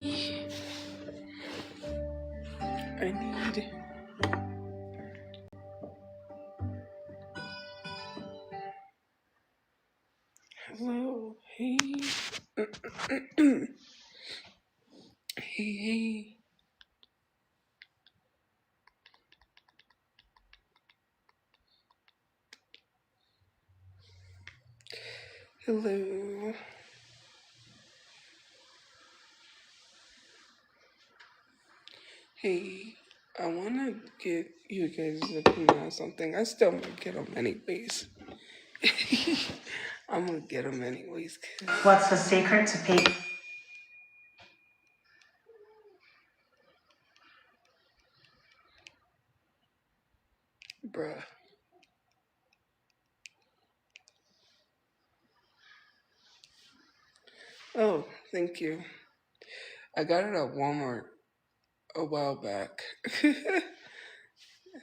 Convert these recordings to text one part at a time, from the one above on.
I need. Hello, hey. Hey. Hello. Hey, I want to get you guys' opinion on something. I still might get them anyways. I'm gonna get them anyways. What's the secret to people? Bruh. Oh, thank you. I got it at Walmart a while back.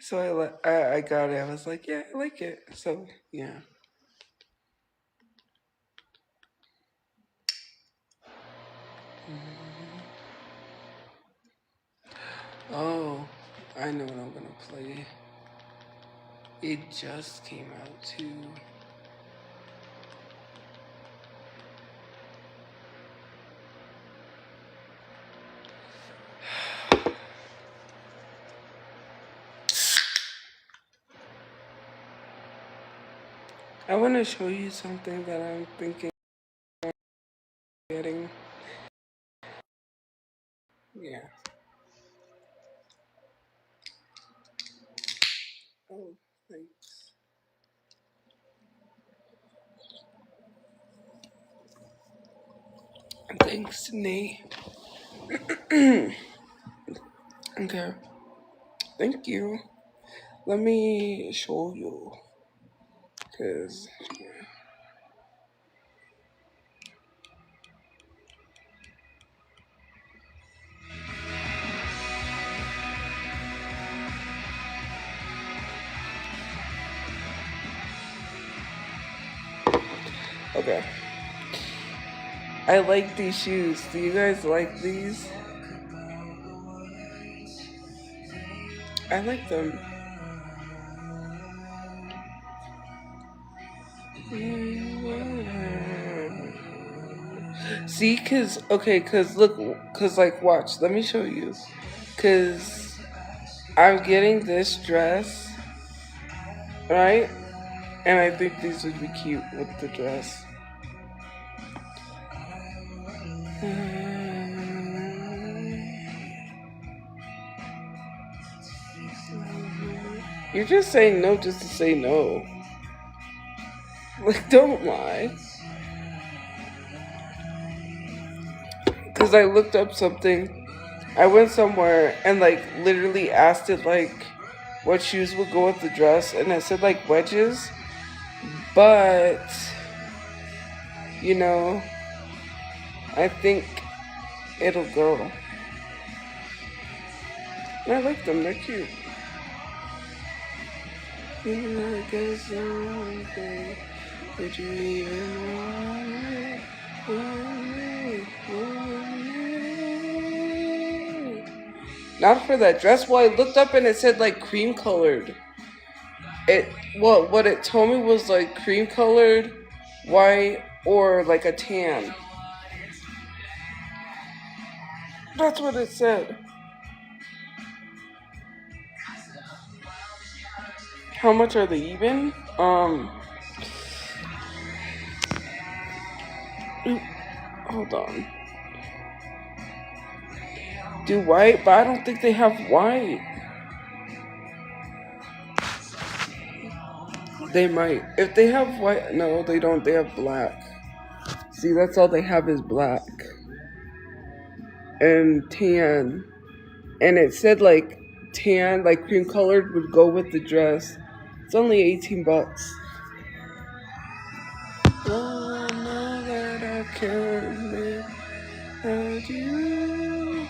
So I got it. I was like, yeah, I like it. So yeah. Oh, I know what I'm gonna play. It just came out too. I want to show you something that I'm thinking of getting. Yeah. Oh, thanks. Thanks, Nate. Okay. Thank you. Let me show you. Cause okay. I like these shoes. Do you guys like these? I like them. See, cause like, watch. Let me show you. Cause I'm getting this dress, right? And I think these would be cute with the dress. You're just saying no just to say no. Like, don't lie. Because I looked up something. I went somewhere and, like, literally asked it, like, what shoes would go with the dress. And it said, like, wedges. But, you know, I think it'll go. And I like them. They're cute. Would you even want me? Not for that dress. Well, I looked up and it said like cream colored. What it told me was like cream colored, white, or like a tan. That's what it said. How much are they even? Hold on. Do white, but I don't think they have white. They might. If they have white, no, they don't. They have black. See, that's all they have is black and tan. And it said like tan, like cream colored, would go with the dress. It's only $18. Oh, know that I can't live without you,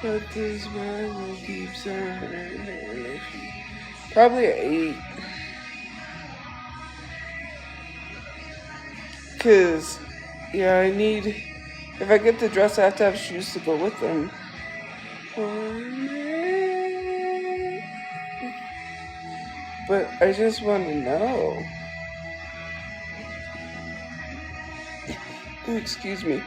but this man will keep saying probably an 8. Cause yeah, I need If I get the dress, I have to have shoes to go with them. But I just want to know. Excuse me.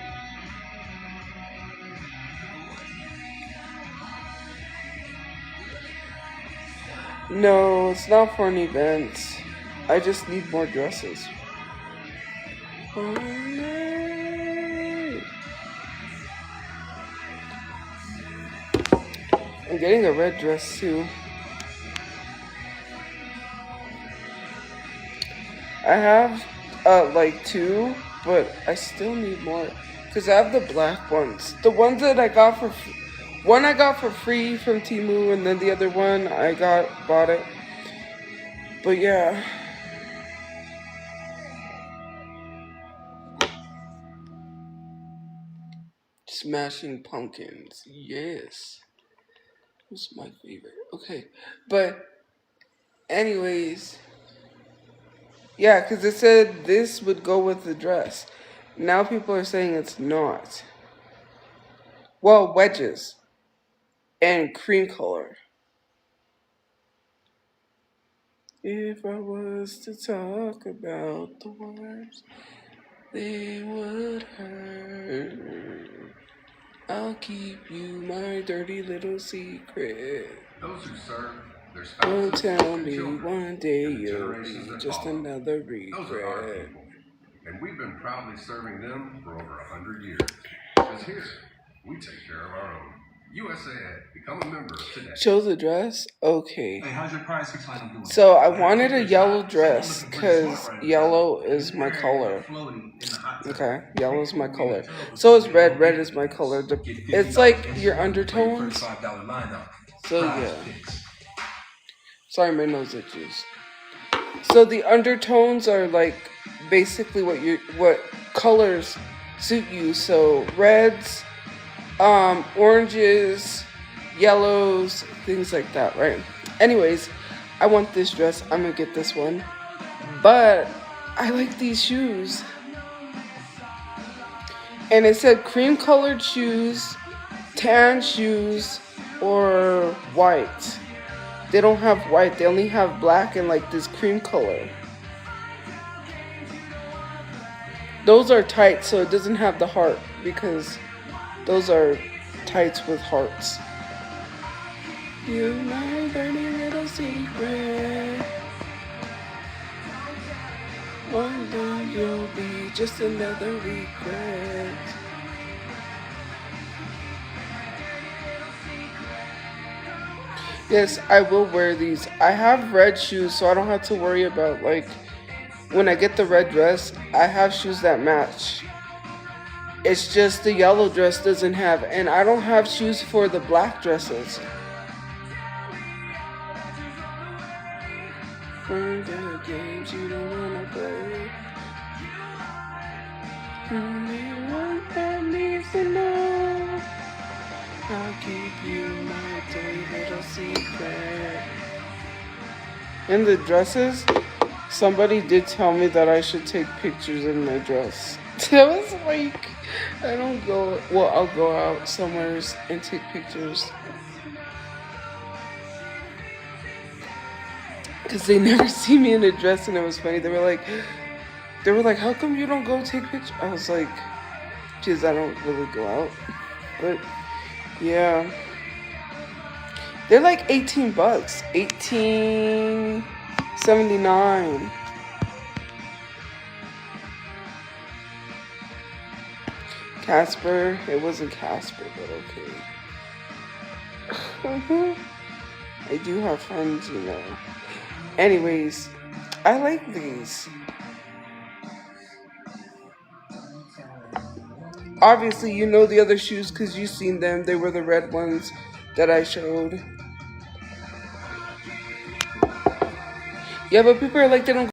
No, it's not for an event. I just need more dresses. I'm getting a red dress too. I have like two, but I still need more because I have the black ones. The ones that I got for one I got for free from Temu, and then the other one I bought it. But yeah. Smashing Pumpkins. Yes. What's my favorite? Okay. But anyways, yeah, because it said this would go with the dress. Now people are saying it's not. Well, wedges and cream color. If I was to talk about the words, they would hurt. I'll keep you my dirty little secret. Those who serve their Don't spouses tell and me children one day and the you'll generations be that just follow. another Those are our regret. people, and we've been proudly serving them for over 100 years. Because here, we take care of our own. USAA, become a member today. Show the dress? Okay. Hey, how's your prize excitement doing? So I wanted a yellow dress because yellow is my color. Okay, yellow is my color. So is red. Red is my color. It's like your undertones. So yeah. Sorry, my nose itches. So the undertones are like basically what colors suit you. So reds, oranges, yellows, things like that, right? Anyways, I want this dress. I'm gonna get this one. But I like these shoes. And it said cream colored shoes, tan shoes, or white. They don't have white, they only have black and like this cream color. Those are tight, so it doesn't have the heart because those are tights with hearts. You my dirty little secret. One day you'll be just another regret. Yes, I will wear these. I have red shoes, so I don't have to worry about like when I get the red dress, I have shoes that match. It's just the yellow dress doesn't have, and I don't have shoes for the black dresses. For the games you don't wanna play. Anyone that needs to know, I'll keep you my dirty little secret. In the dresses, somebody did tell me that I should take pictures in my dress. I was like, I don't go, well, I'll go out somewhere and take pictures. Because they never see me in a dress, and it was funny. They were like, how come you don't go take pictures? I was like, geez, I don't really go out. But, yeah. They're like $18. $18.79. Casper. It wasn't Casper, but okay. I do have friends, you know. Anyways, I like these. Obviously, you know the other shoes because you've seen them. They were the red ones that I showed. Yeah, but people are like, they don't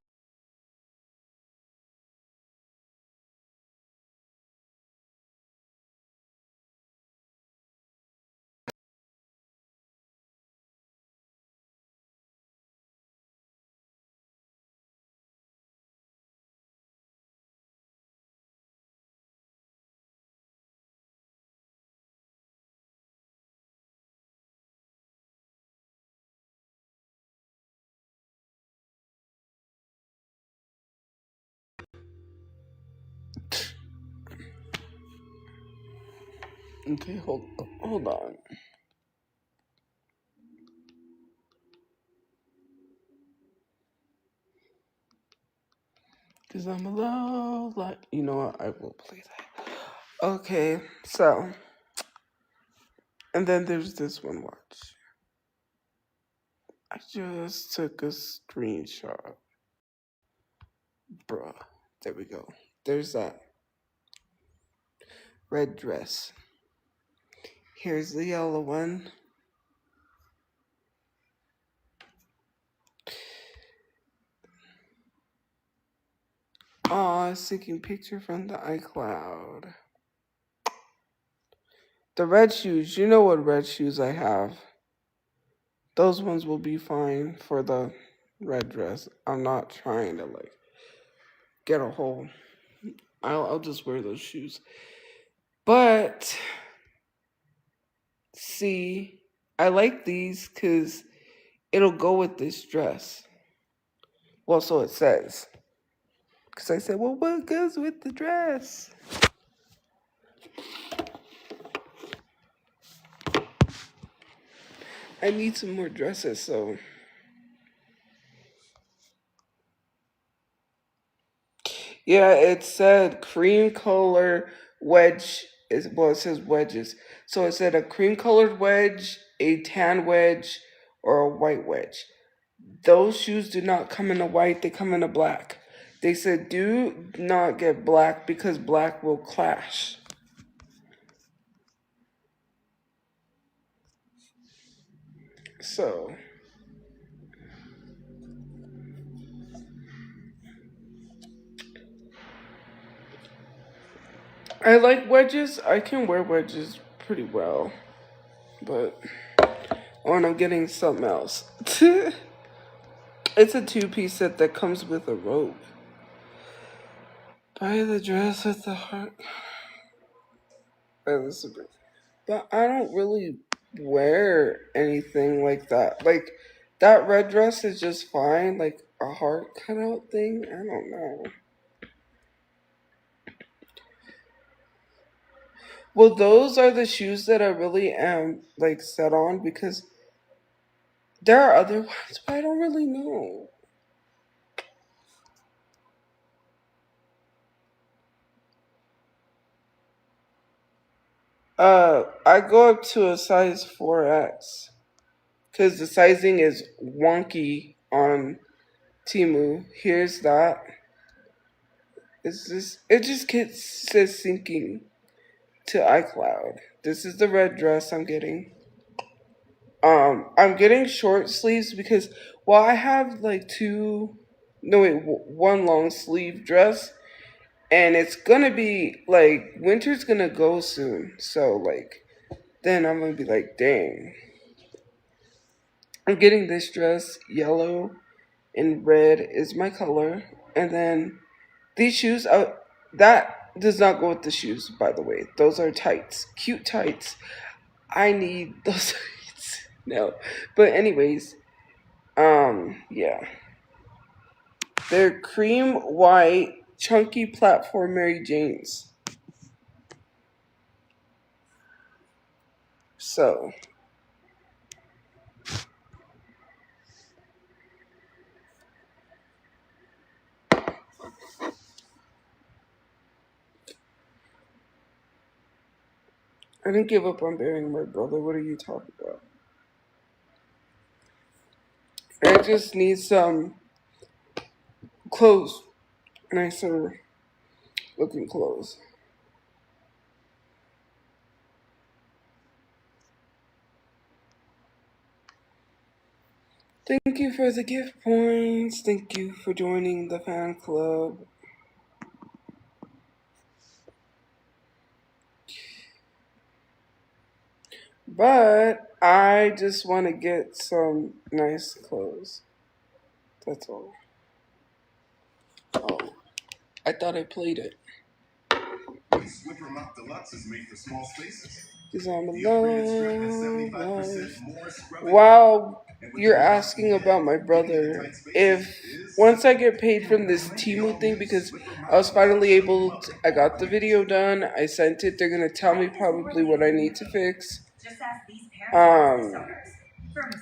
Okay, hold on. Cause I'm a low like you know what, I will play that. Okay, so and then there's this one, watch. I just took a screenshot. Bruh. There we go. There's that red dress. Here's the yellow one. Aw, syncing picture from the iCloud. The red shoes, you know what red shoes I have. Those ones will be fine for the red dress. I'm not trying to like get a hole. I'll just wear those shoes. But see, I like these because it'll go with this dress. Well, so it says. Because I said, well, what goes with the dress? I need some more dresses, so. Yeah, it said cream color wedge. Well, it says wedges. So it said a cream colored wedge, a tan wedge, or a white wedge. Those shoes do not come in a white, they come in a black. They said do not get black because black will clash. So, I like wedges. I can wear wedges pretty well. But, oh, and I'm getting something else. It's a two-piece set that comes with a robe. Buy the dress with the heart. But I don't really wear anything like that. Like, that red dress is just fine. Like, a heart cutout thing? I don't know. Well, those are the shoes that I really am, like, set on because there are other ones, but I don't really know. I go up to a size 4X because the sizing is wonky on Timu. Here's that. It just says syncing to iCloud. This is the red dress I'm getting. I'm getting short sleeves because well, I have like one long sleeve dress, and it's gonna be like winter's gonna go soon. So like, then I'm gonna be like, dang. I'm getting this dress, yellow and red is my color, and then these shoes. That does not go with the shoes, by the way. Those are tights, cute tights. I need those tights. No, but anyways, yeah, they're cream white, chunky platform Mary Janes. So I didn't give up on burying my brother. What are you talking about? I just need some clothes, nicer looking clothes. Thank you for the gift points. Thank you for joining the fan club. But I just want to get some nice clothes. That's all. Oh, I thought I played it. Because I'm alone. Wow, you're asking about my brother. If once I get paid from this Timu thing, because I was finally able to, I got the video done, I sent it, they're gonna tell me probably what I need to fix.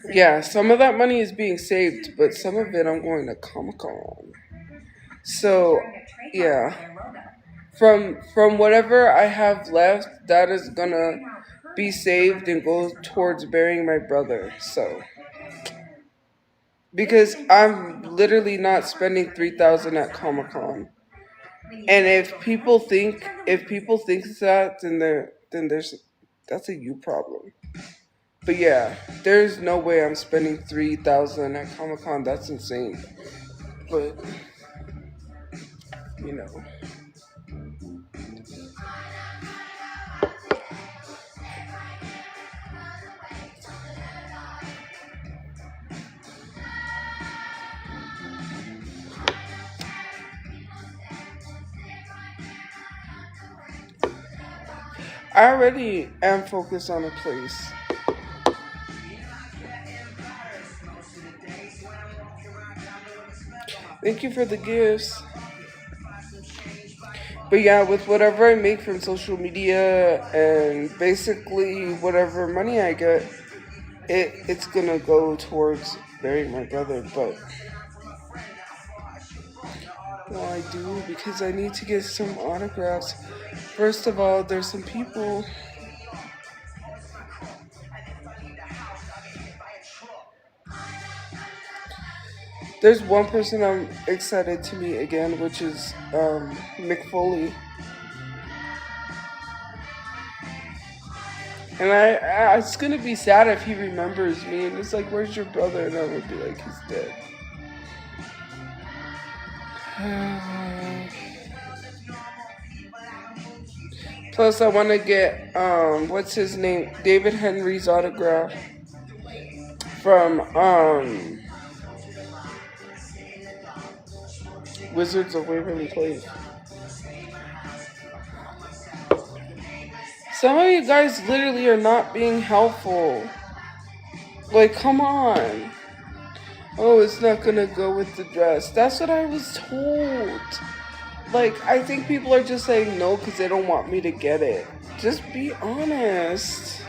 Yeah, some of that money is being saved, but some of it I'm going to Comic-Con. So, yeah. From whatever I have left, that is gonna be saved and go towards burying my brother. So, because I'm literally not spending 3,000 at Comic Con, and if people think that, then there's that's a you problem. But yeah, there's no way I'm spending 3,000 at Comic Con. That's insane. But you know. I already am focused on a place. Thank you for the gifts. But yeah, with whatever I make from social media and basically whatever money I get, it's gonna go towards burying my brother. But well, I do because I need to get some autographs. First of all, there's some people. There's one person I'm excited to meet again, which is Mick Foley. And it's gonna be sad if he remembers me and it's like, "Where's your brother?" And I'm gonna be like, "He's dead." Plus, I want to get what's his name, David Henry's autograph from Wizards of Waverly Place. Some of you guys literally are not being helpful. Like, come on. Oh, it's not gonna go with the dress. That's what I was told. Like, I think people are just saying no because they don't want me to get it. Just be honest.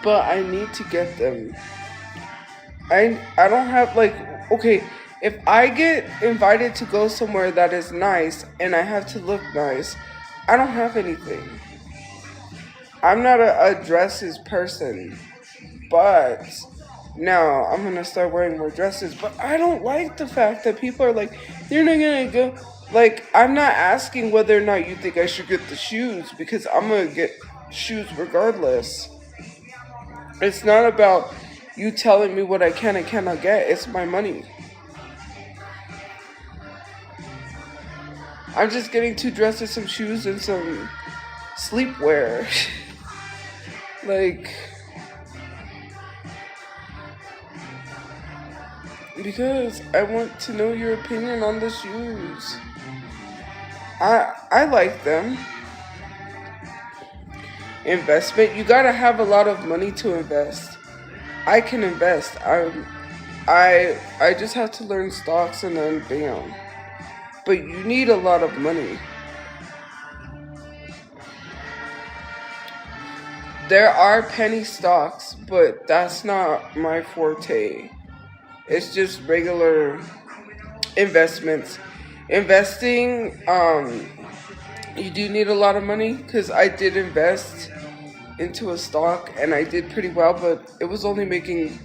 But I need to get them. I don't have like, okay, if I get invited to go somewhere that is nice and I have to look nice, I don't have anything. I'm not a dresses person, but now I'm gonna start wearing more dresses. But I don't like the fact that people are like, you're not gonna go. Like, I'm not asking whether or not you think I should get the shoes because I'm gonna get shoes regardless. It's not about you telling me what I can and cannot get. It's my money. I'm just getting 2 dresses, some shoes, and some sleepwear. Like, because I want to know your opinion on the shoes. I like them. Investment, you gotta have a lot of money to invest. I can invest. I just have to learn stocks and then bam. But you need a lot of money. There are penny stocks, but that's not my forte. It's just regular investments. Investing, you do need a lot of money because I did invest into a stock and I did pretty well, but it was only making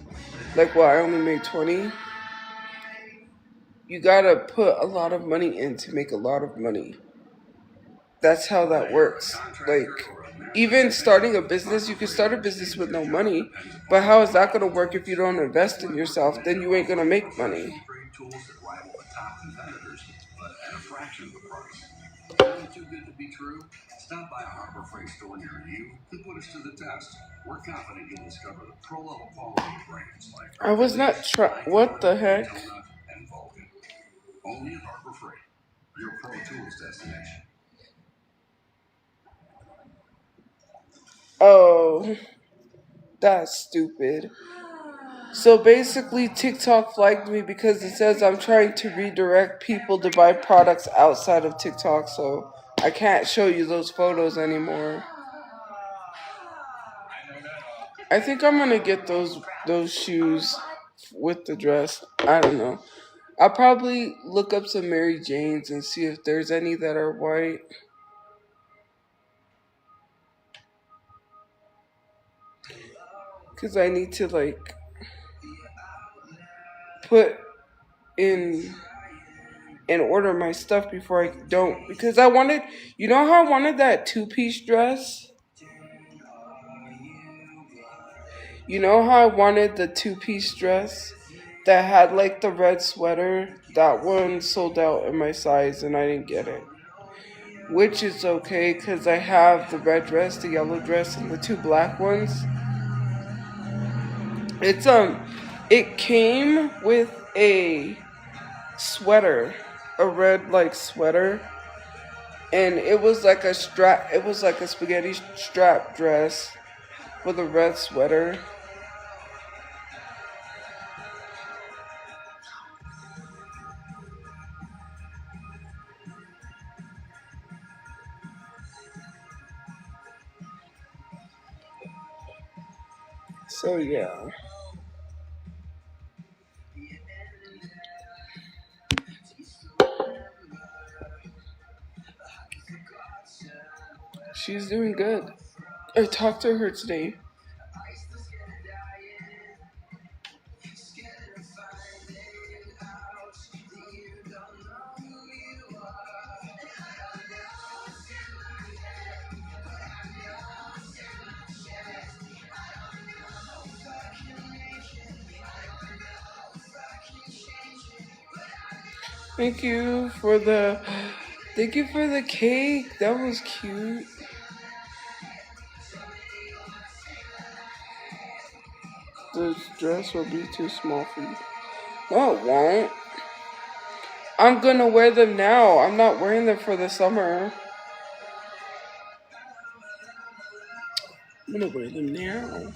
I only made 20. You gotta put a lot of money in to make a lot of money. That's how that works. Like, even starting a business, you can start a business with no money, but how is that gonna work if you don't invest in yourself? Then you ain't gonna make money. Stop by a Harbor Freight store near you and put us to the test. We're confident you'll discover the pro-level quality brands like I was not what the heck? and Vulcan. Only at Harbor Freight, your pro tools destination. Oh, that's stupid. So basically, TikTok flagged me because it says I'm trying to redirect people to buy products outside of TikTok, so I can't show you those photos anymore. I think I'm gonna get those shoes with the dress. I don't know. I'll probably look up some Mary Janes and see if there's any that are white. Because I need to, like, put in order my stuff before I don't. Because I wanted, you know how I wanted that two-piece dress? You know how I wanted the two-piece dress that had, like, the red sweater? That one sold out in my size and I didn't get it. Which is okay because I have the red dress, the yellow dress, and the two black ones. It came with a sweater, a red like sweater, and it was like a strap. It was like a spaghetti strap dress with a red sweater. So yeah. She's doing good. I talked to her today. Thank you for the cake. That was cute. This dress will be too small for you. No, it won't. I'm gonna wear them now. I'm not wearing them for the summer. I'm gonna wear them now.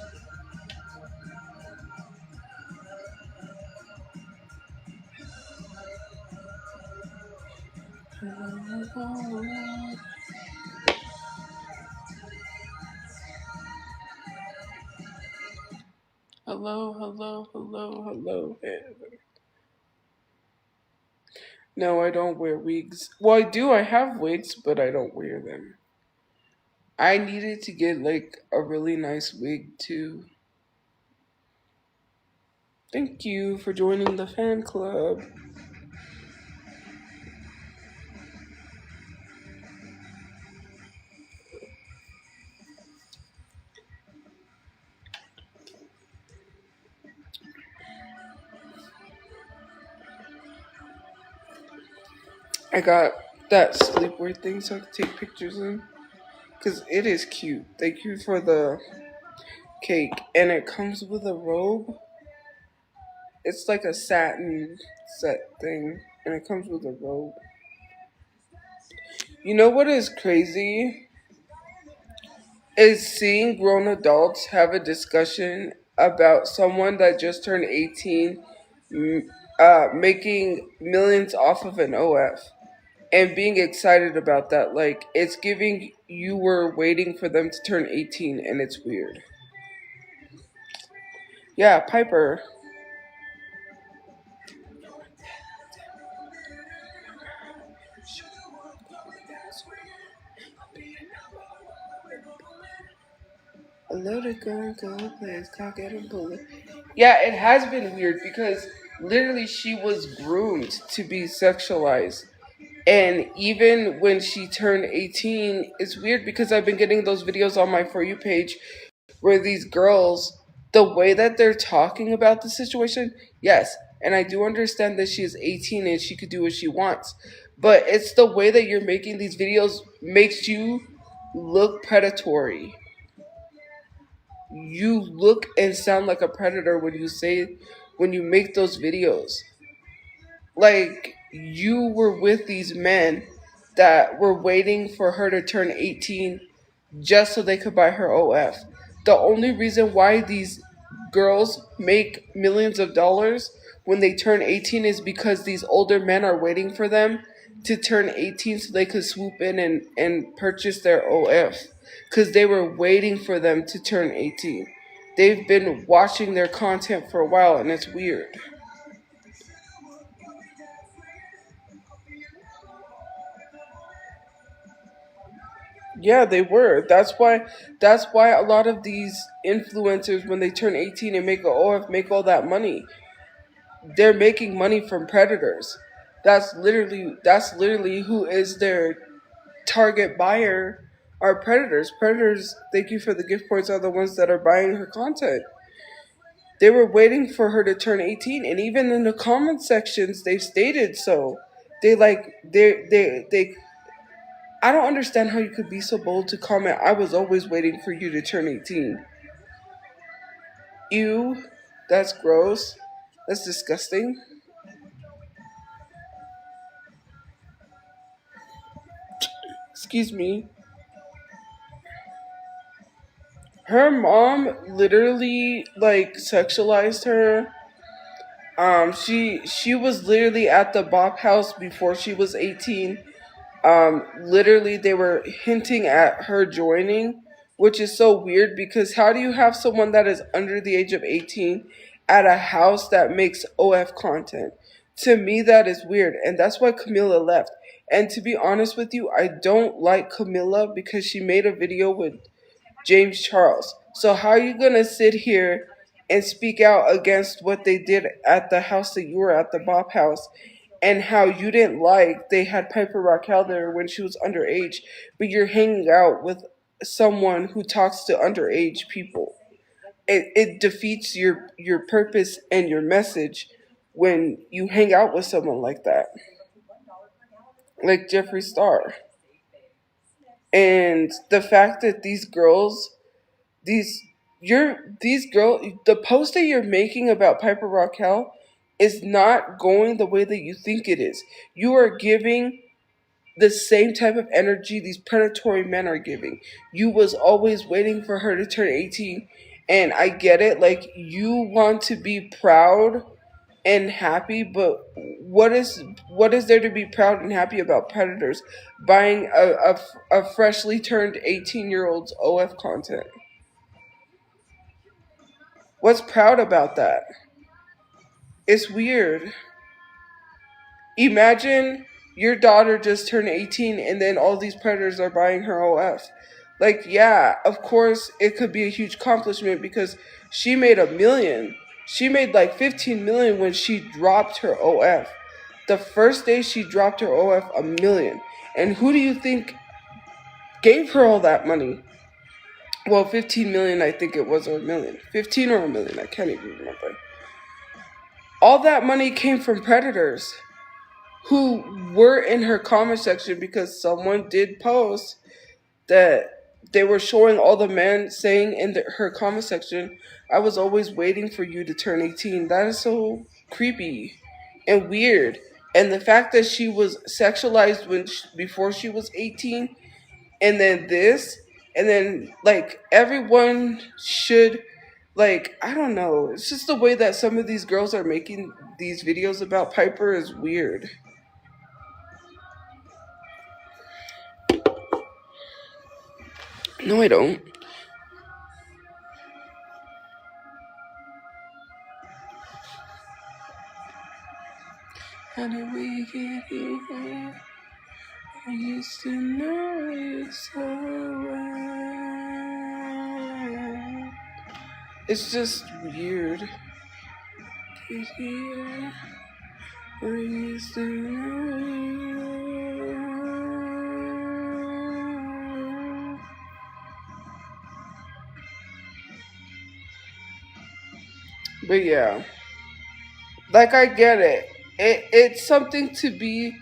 Hello, hello, hello, hello. No, I don't wear wigs. Well, I do. I have wigs, but I don't wear them. I needed to get like a really nice wig too. Thank you for joining the fan club. I got that sleepwear thing so I can take pictures in. Because it is cute. Thank you for the cake. And it comes with a robe. It's like a satin set thing. And it comes with a robe. You know what is crazy? Is seeing grown adults have a discussion about someone that just turned 18 making millions off of an OF. And being excited about that. Like, it's giving you were waiting for them to turn 18 and it's weird. Yeah, Piper. A little girl go plays cock and bullet. Yeah, it has been weird because literally she was groomed to be sexualized. And even when she turned 18, it's weird because I've been getting those videos on my For You page where these girls, the way that they're talking about the situation, yes, and I do understand that she is 18 and she could do what she wants, but it's the way that you're making these videos makes you look predatory. You look and sound like a predator when you make those videos. Like, you were with these men that were waiting for her to turn 18 just so they could buy her OF. The only reason why these girls make millions of dollars when they turn 18 is because these older men are waiting for them to turn 18 so they could swoop in and purchase their OF. Because they were waiting for them to turn 18. They've been watching their content for a while, and it's weird. Yeah, they were. That's why a lot of these influencers when they turn 18 and make a OF make all that money. They're making money from predators. That's literally who is their target buyer are predators. Predators, thank you for the gift points, are the ones that are buying her content. They were waiting for her to turn 18, and even in the comment sections they've stated so. They I don't understand how you could be so bold to comment, I was always waiting for you to turn 18. Ew, that's gross. That's disgusting. Excuse me. Her mom literally like sexualized her. She was literally at the Bop House before she was 18. Literally they were hinting at her joining, which is so weird because how do you have someone that is under the age of 18 at a house that makes OF content? To me that is weird, and that's why Camilla left. And to be honest with you, I don't like Camilla because she made a video with James Charles. So how are you gonna sit here and speak out against what they did at the house that you were at, the Bop House, and how you didn't like they had Piper Raquel there when she was underage, but you're hanging out with someone who talks to underage people? It defeats your purpose and your message when you hang out with someone like that, like Jeffree Star. And the fact that these these girl the post that you're making about Piper Raquel is not going the way that you think it is. You are giving the same type of energy these predatory men are giving. You was always waiting for her to turn 18, and I get it, like you want to be proud and happy, but what is there to be proud and happy about predators buying a freshly turned 18-year-old's OF content? What's proud about that? It's weird. Imagine your daughter just turned 18 and then all these predators are buying her OF. Like, yeah, of course it could be a huge accomplishment because she made 1 million. She made like 15 million when she dropped her OF. The first day she dropped her OF, 1 million. And who do you think gave her all that money? Well, 15 million, I think it was, or 1 million. 15 or 1 million, I can't even remember. All that money came from predators who were in her comment section because someone did post that they were showing all the men saying in her comment section, I was always waiting for you to turn 18. That is so creepy and weird. And the fact that she was sexualized before she was 18, and then this, and then like everyone should, like, I don't know. It's just the way that some of these girls are making these videos about Piper is weird. No, I don't. How did we get here? I used to know you so well. It's just weird. Get here. I used to know you. But yeah, like I get it. It's something to be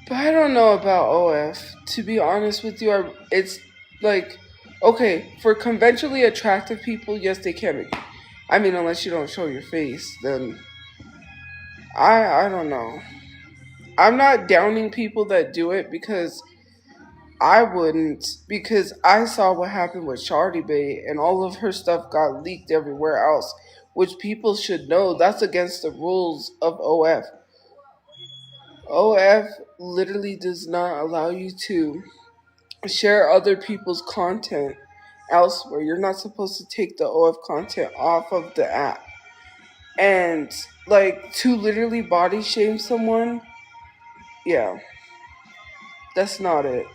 But I don't know about OF. To be honest with you, it's like okay for conventionally attractive people. Yes, they can be. I mean, unless you don't show your face, then I don't know. I'm not downing people that do it because I wouldn't because I saw what happened with Shardy Bay and all of her stuff got leaked everywhere else, which people should know that's against the rules of OF. OF literally does not allow you to share other people's content elsewhere. You're not supposed to take the OF content off of the app. And like to literally body shame someone, yeah, that's not it.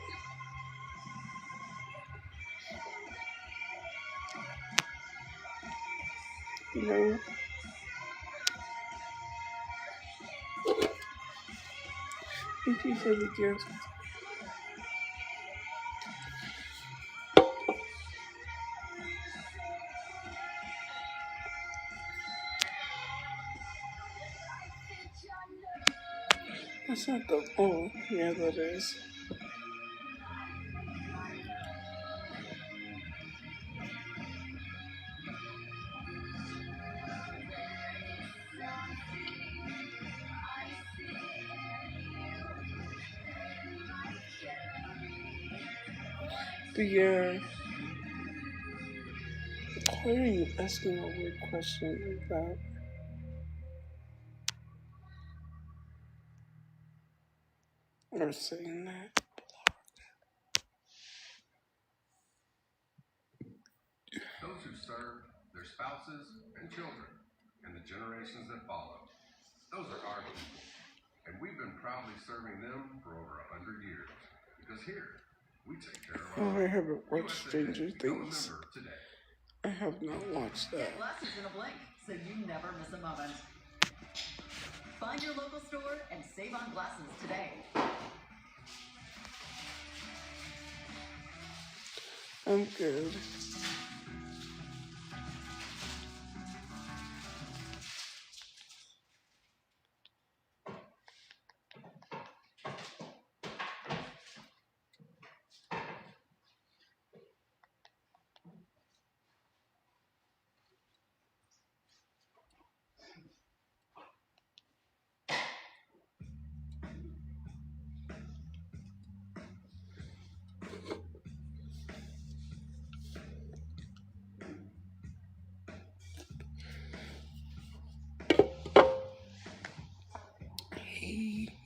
You know? Thank you for the gift. That's not the oh, yeah that is. But yeah. Why are you asking a weird question like that? Or saying that? Those who serve their spouses and children and the generations that follow. Those are our people. And we've been proudly serving them for over 100 years. Because here, we take care of our Oh, own. I haven't watched USA, Stranger become a Things. member today. I have not watched that. Get glasses in a blink, so you never miss a moment. Find your local store and save on glasses today. I'm good.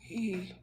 He.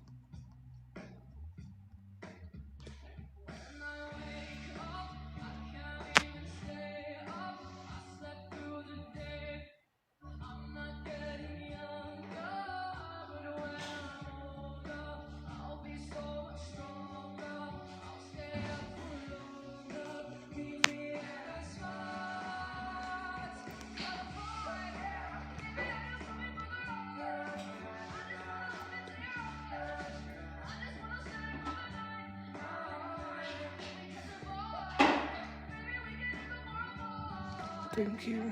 Thank you.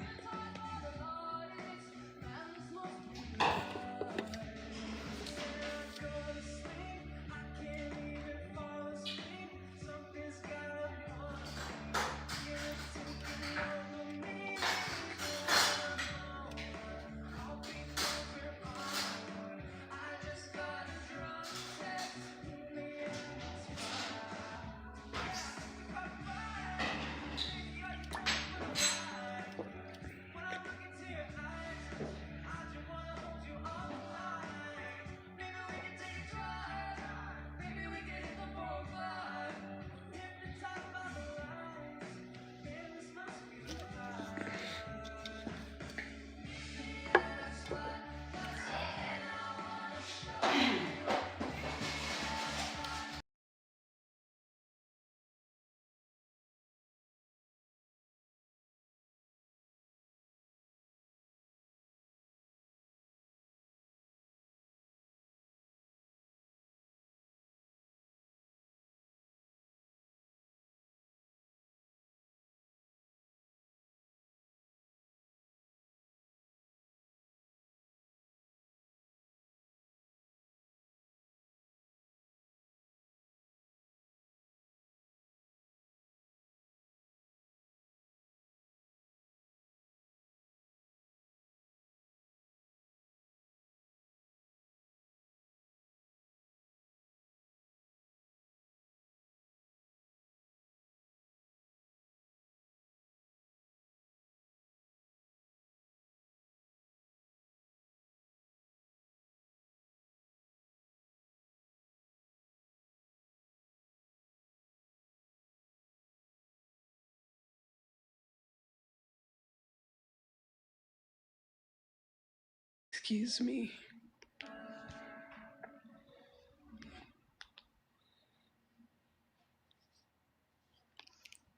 Excuse me.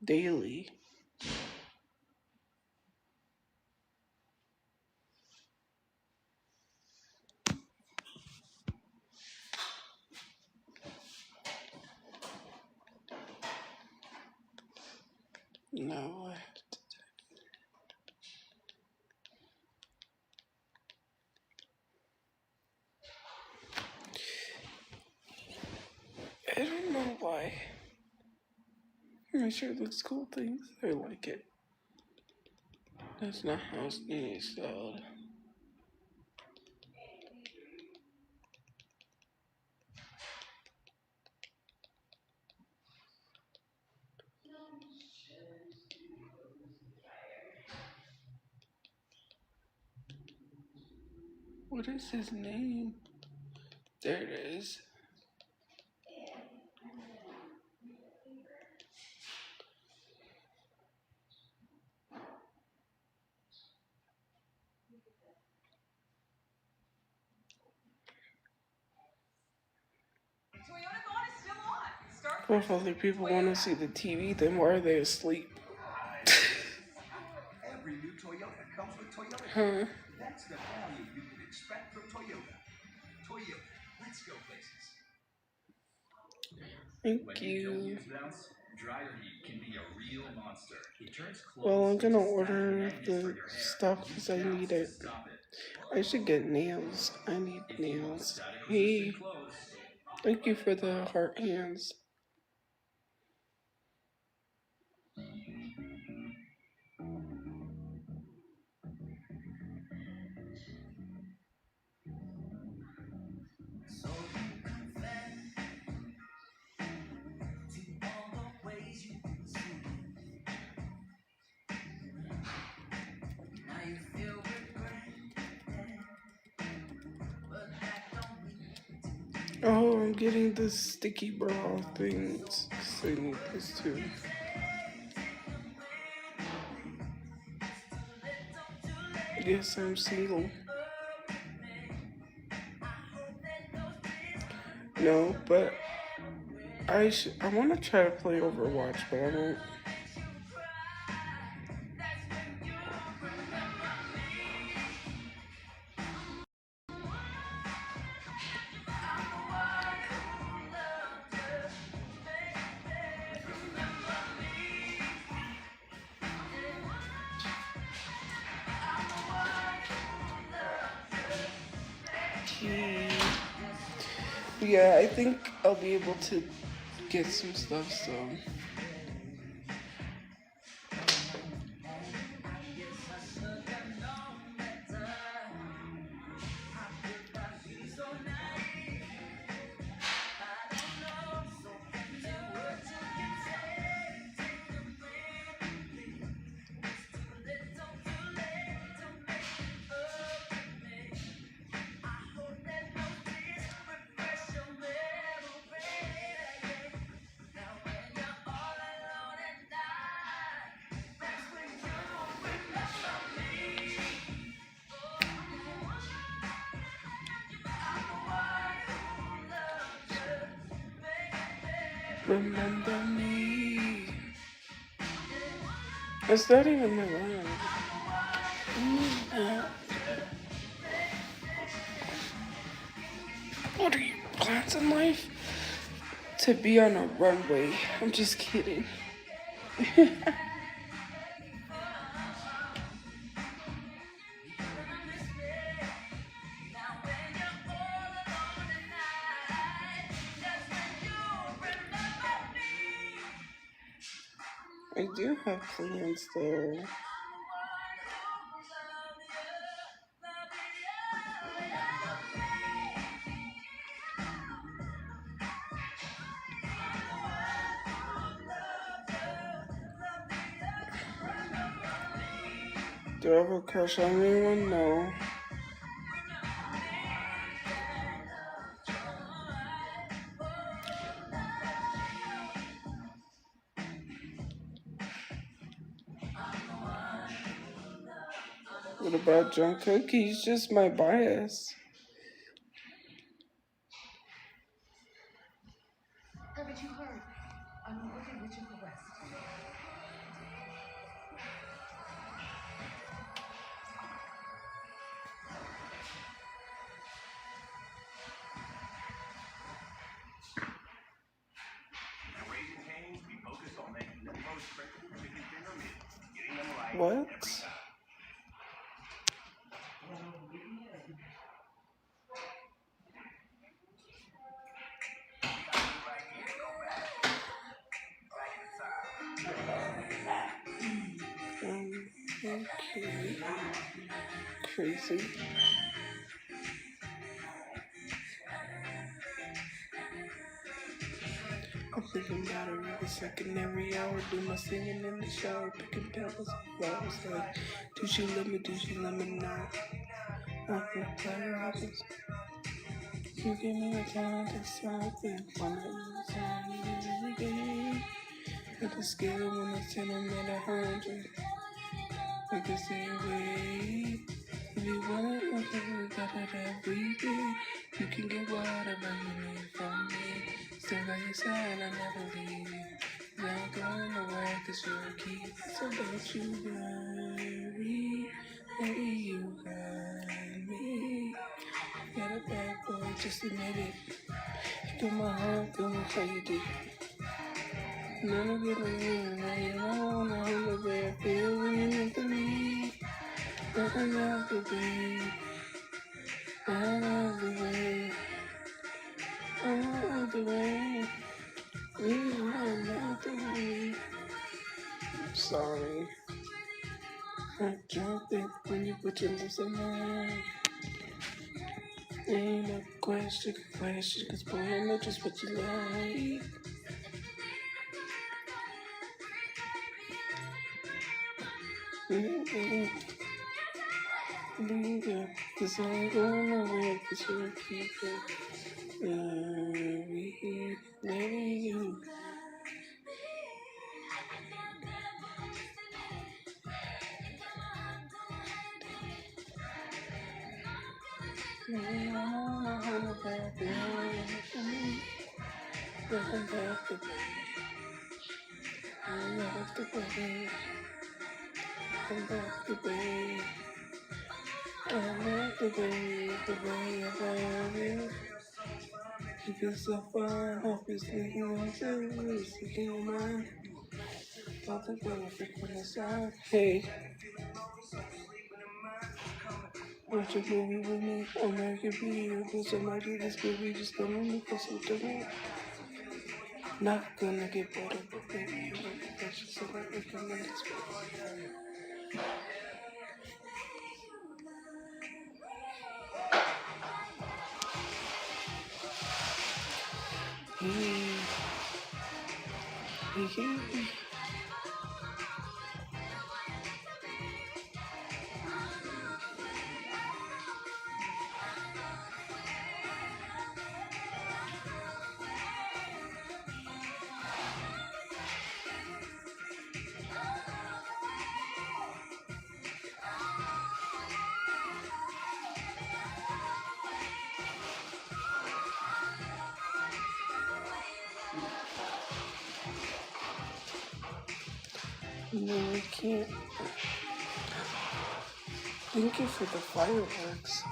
Daily. No, I don't know why. I'm sure it looks cool things. I like it. That's not how it's installed. What is his name? There it is. Well, if other people want to see the TV, then why are they asleep? Every new Toyota comes with Toyota. Huh? That's the value you can expect from Toyota. Toyota, let's go places. Thank you. Dryer heat can be a real monster. It turns Well, I'm gonna order the stuff because I need it. I should get nails. I need nails. Hey, thank you for the heart hands. Oh, I'm getting the sticky bra things. I need this too. Yes, I'm single. No, but I want to try to play Overwatch, but I won't. Yeah, I think I'll be able to get some stuff, so. Remember me. It's not even my line. What are your plans in life? To be on a runway. I'm just kidding. I do have plans though. Do I have a crush on anyone? No. What about Jungkook? He's just my bias. Haven't you heard? I'm a wicked witch of the West. Raising Cane's, we focus on making the most critical chicken finger meal, getting them right What? every time. Okay. Crazy. I'm thinking about it every second, every hour. Do my singing in the shower, picking pebbles and flowers. Like, do she love me? Do she love me not? I feel tired. You give me a time to something. One of the time every day. At the scale when it's 10 and at 100. I can see a way. If you want it, we got it every day. You can get whatever you need from me. Still by your side, I never leave you. Not going away, cause you're a key. So don't you worry, baby, you got me. Got a bad boy, just admit it. You got my heart going crazy. Never get away, now you don't wanna hold the way I feel when you're next to me. I love the way, I love the way, I love the way, I love the way. I'm sorry, I jumped it when you put your lips on mine. Ain't no question, cause boy, I know just what you like. Leave cause I ain't going away, cause you're a keeper. Maybe you. I wanna hold back the way for me. Looking back the way. I love the way. Come back the way. I love the way I love you. You feel so fine, obviously you want to see your mind. Thought the girl freaking aside. Hey, watch a movie with me. American Beauty. So my do this baby just gonna look for something. Not gonna get better, but baby, you're gonna get so that we can make it No, I can't. Thank you for the fireworks.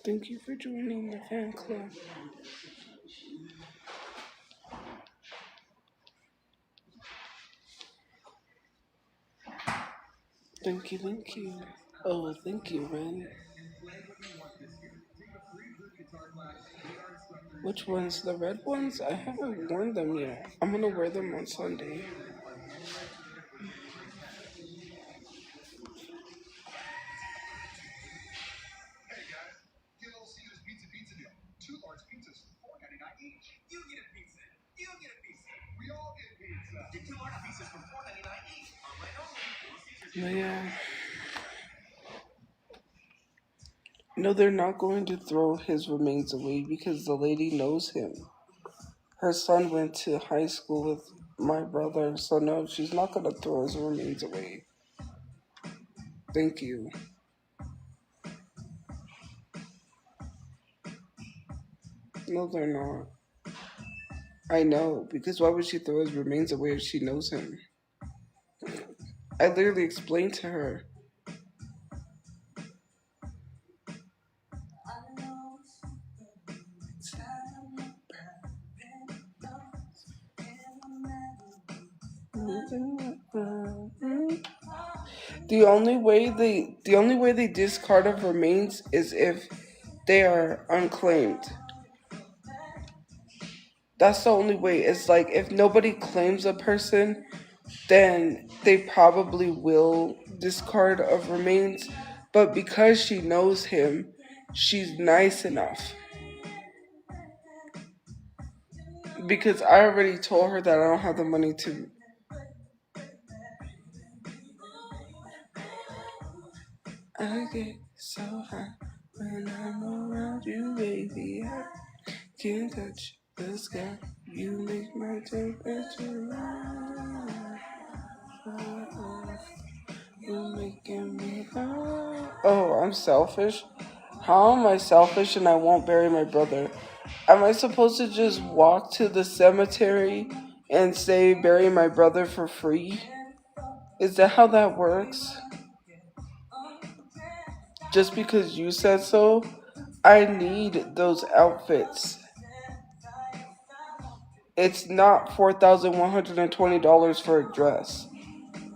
Thank you for joining the fan club. Thank you, thank you. Oh, thank you, man. Which ones? The red ones? I haven't worn them yet. I'm gonna wear them on Sunday. Hey guys, get Little Caesars pizza deal. 2 large pizzas for $4.99 each. You get a pizza. You get a pizza. We all get pizza. Get 2 large pizzas for $4.99 each. Online only. Little Caesars. But yeah. No, they're not going to throw his remains away because the lady knows him. Her son went to high school with my brother, so no, she's not going to throw his remains away. Thank you. No, they're not. I know, because why would she throw his remains away if she knows him? I literally explained to her. The only way they discard of remains is if they are unclaimed. That's the only way. It's like if nobody claims a person, then they probably will discard of remains. But because she knows him, she's nice enough. Because I already told her that I don't have the money to. I get so high when I'm around you, baby. I can't touch the sky. You make my temperature rise. You're making me high. Oh, I'm selfish? How am I selfish and I won't bury my brother? Am I supposed to just walk to the cemetery and say bury my brother for free? Is that how that works? Just because you said so? I need those outfits. It's not $4,120 for a dress.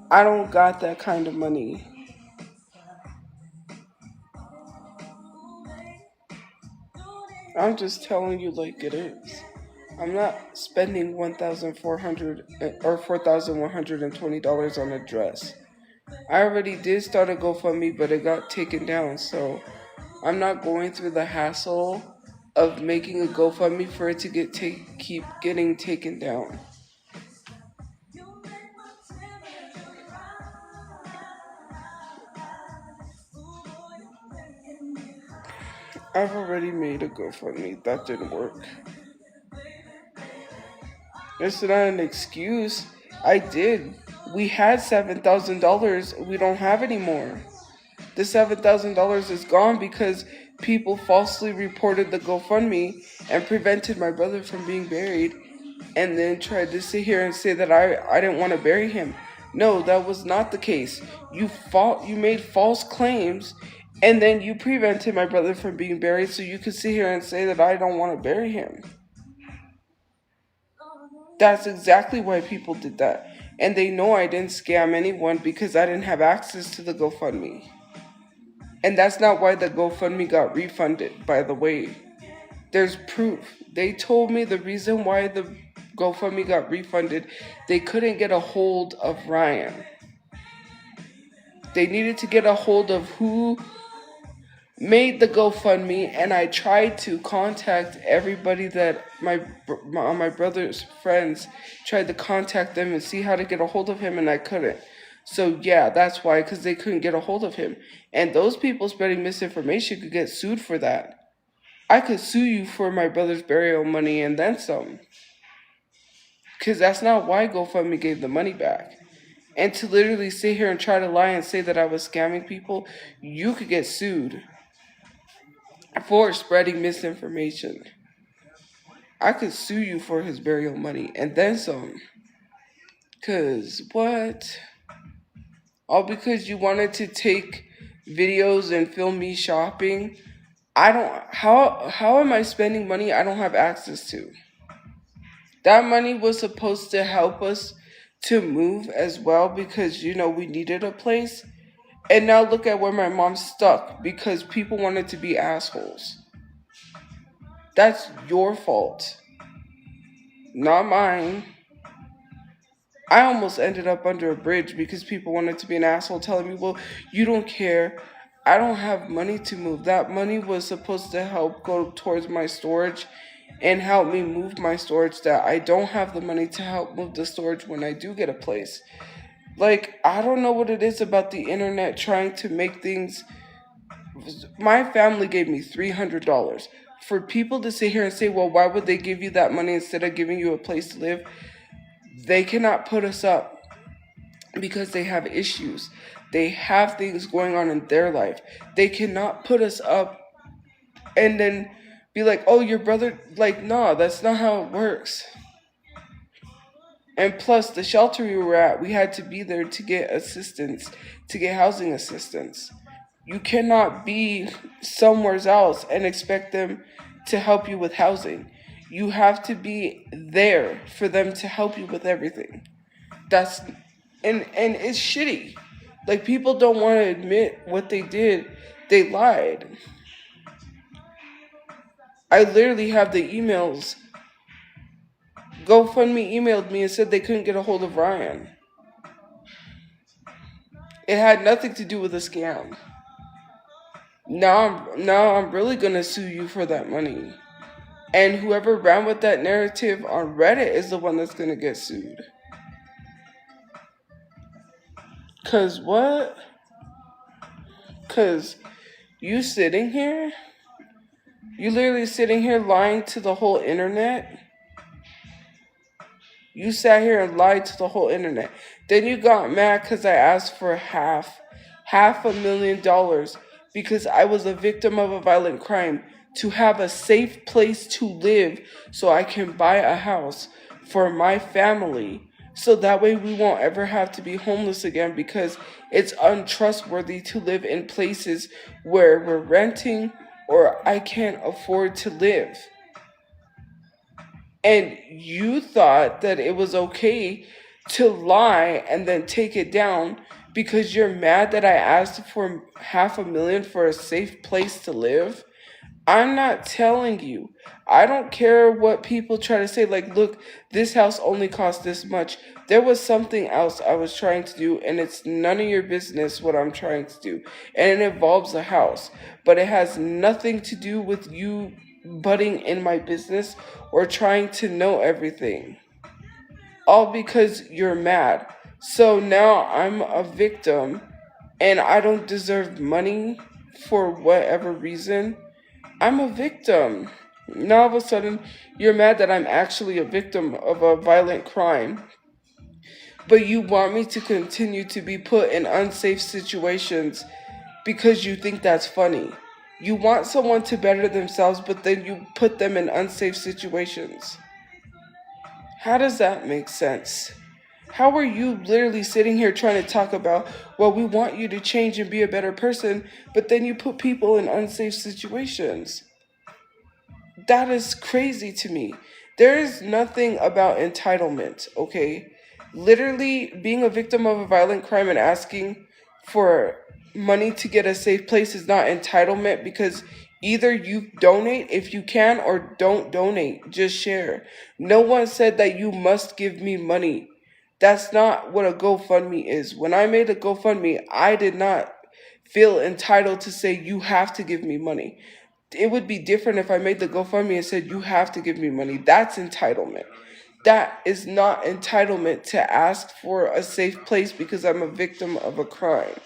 I don't got that kind of money. I'm just telling you like it is. I'm not spending $1,400 or $4,120 on a dress. I already did start a GoFundMe, but it got taken down, so I'm not going through the hassle of making a GoFundMe for it to keep getting taken down. I've already made a GoFundMe. That didn't work. It's not an excuse. I did. We had $7,000. We don't have any more. The $7,000 is gone because people falsely reported the GoFundMe and prevented my brother from being buried, and then tried to sit here and say that I didn't want to bury him. No, that was not the case. You made false claims, and then you prevented my brother from being buried so you could sit here and say that I don't want to bury him. That's exactly why people did that. And they know I didn't scam anyone because I didn't have access to the GoFundMe. And that's not why the GoFundMe got refunded, by the way. There's proof. They told me the reason why the GoFundMe got refunded, they couldn't get a hold of Ryan. They needed to get a hold of who made the GoFundMe, and I tried to contact everybody that my brother's friends tried to contact them and see how to get a hold of him, and I couldn't. So yeah, that's why, because they couldn't get a hold of him. And those people spreading misinformation could get sued for that. I could sue you for my brother's burial money and then some. Because that's not why GoFundMe gave the money back. And to literally sit here and try to lie and say that I was scamming people, you could get sued for spreading misinformation. I could sue you for his burial money and then some. Because what? All because you wanted to take videos and film me shopping? How am I spending money I don't have access to? That money was supposed to help us to move as well because, we needed a place. And now look at where my mom's stuck because people wanted to be assholes. That's your fault, not mine. I almost ended up under a bridge because people wanted to be an asshole telling me, well, you don't care. I don't have money to move. That money was supposed to help go towards my storage and help me move my storage. That I don't have the money to help move the storage when I do get a place. Like, I don't know what it is about the internet trying to make things. My family gave me $300. For people to sit here and say, well, why would they give you that money instead of giving you a place to live? They cannot put us up because they have issues. They have things going on in their life. They cannot put us up and then be like, oh, your brother, like, no, that's not how it works. And plus, the shelter we were at, we had to be there to get assistance, to get housing assistance. You cannot be somewhere else and expect them to help you with housing. You have to be there for them to help you with everything. That's and it's shitty. Like, people don't want to admit what they did. They lied. I literally have the emails. GoFundMe emailed me and said they couldn't get a hold of Ryan. It had nothing to do with a scam. Now I'm really gonna sue you for that money. And whoever ran with that narrative on Reddit is the one that's gonna get sued. Cause what? Cause you sitting here? You literally sitting here lying to the whole internet? You sat here and lied to the whole internet. Then you got mad because I asked for half $500,000 because I was a victim of a violent crime to have a safe place to live so I can buy a house for my family. So that way we won't ever have to be homeless again because it's untrustworthy to live in places where we're renting or I can't afford to live. And you thought that it was okay to lie and then take it down because you're mad that I asked for $500,000 for a safe place to live? I'm not telling you. I don't care what people try to say. Like, look, this house only cost this much. There was something else I was trying to do, and it's none of your business what I'm trying to do. And it involves a house. But it has nothing to do with you butting in my business or trying to know everything. All because you're mad. So now I'm a victim, and I don't deserve money for whatever reason. I'm a victim. Now all of a sudden, you're mad that I'm actually a victim of a violent crime. But you want me to continue to be put in unsafe situations because you think that's funny. You want someone to better themselves, but then you put them in unsafe situations. How does that make sense? How are you literally sitting here trying to talk about, well, we want you to change and be a better person, but then you put people in unsafe situations? That is crazy to me. There is nothing about entitlement, okay? Literally being a victim of a violent crime and asking for money to get a safe place is not entitlement because either you donate if you can or don't donate. Just share. No one said that you must give me money. That's not what a GoFundMe is. When I made a GoFundMe, I did not feel entitled to say you have to give me money. It would be different if I made the GoFundMe and said you have to give me money. That's entitlement. That is not entitlement to ask for a safe place because I'm a victim of a crime.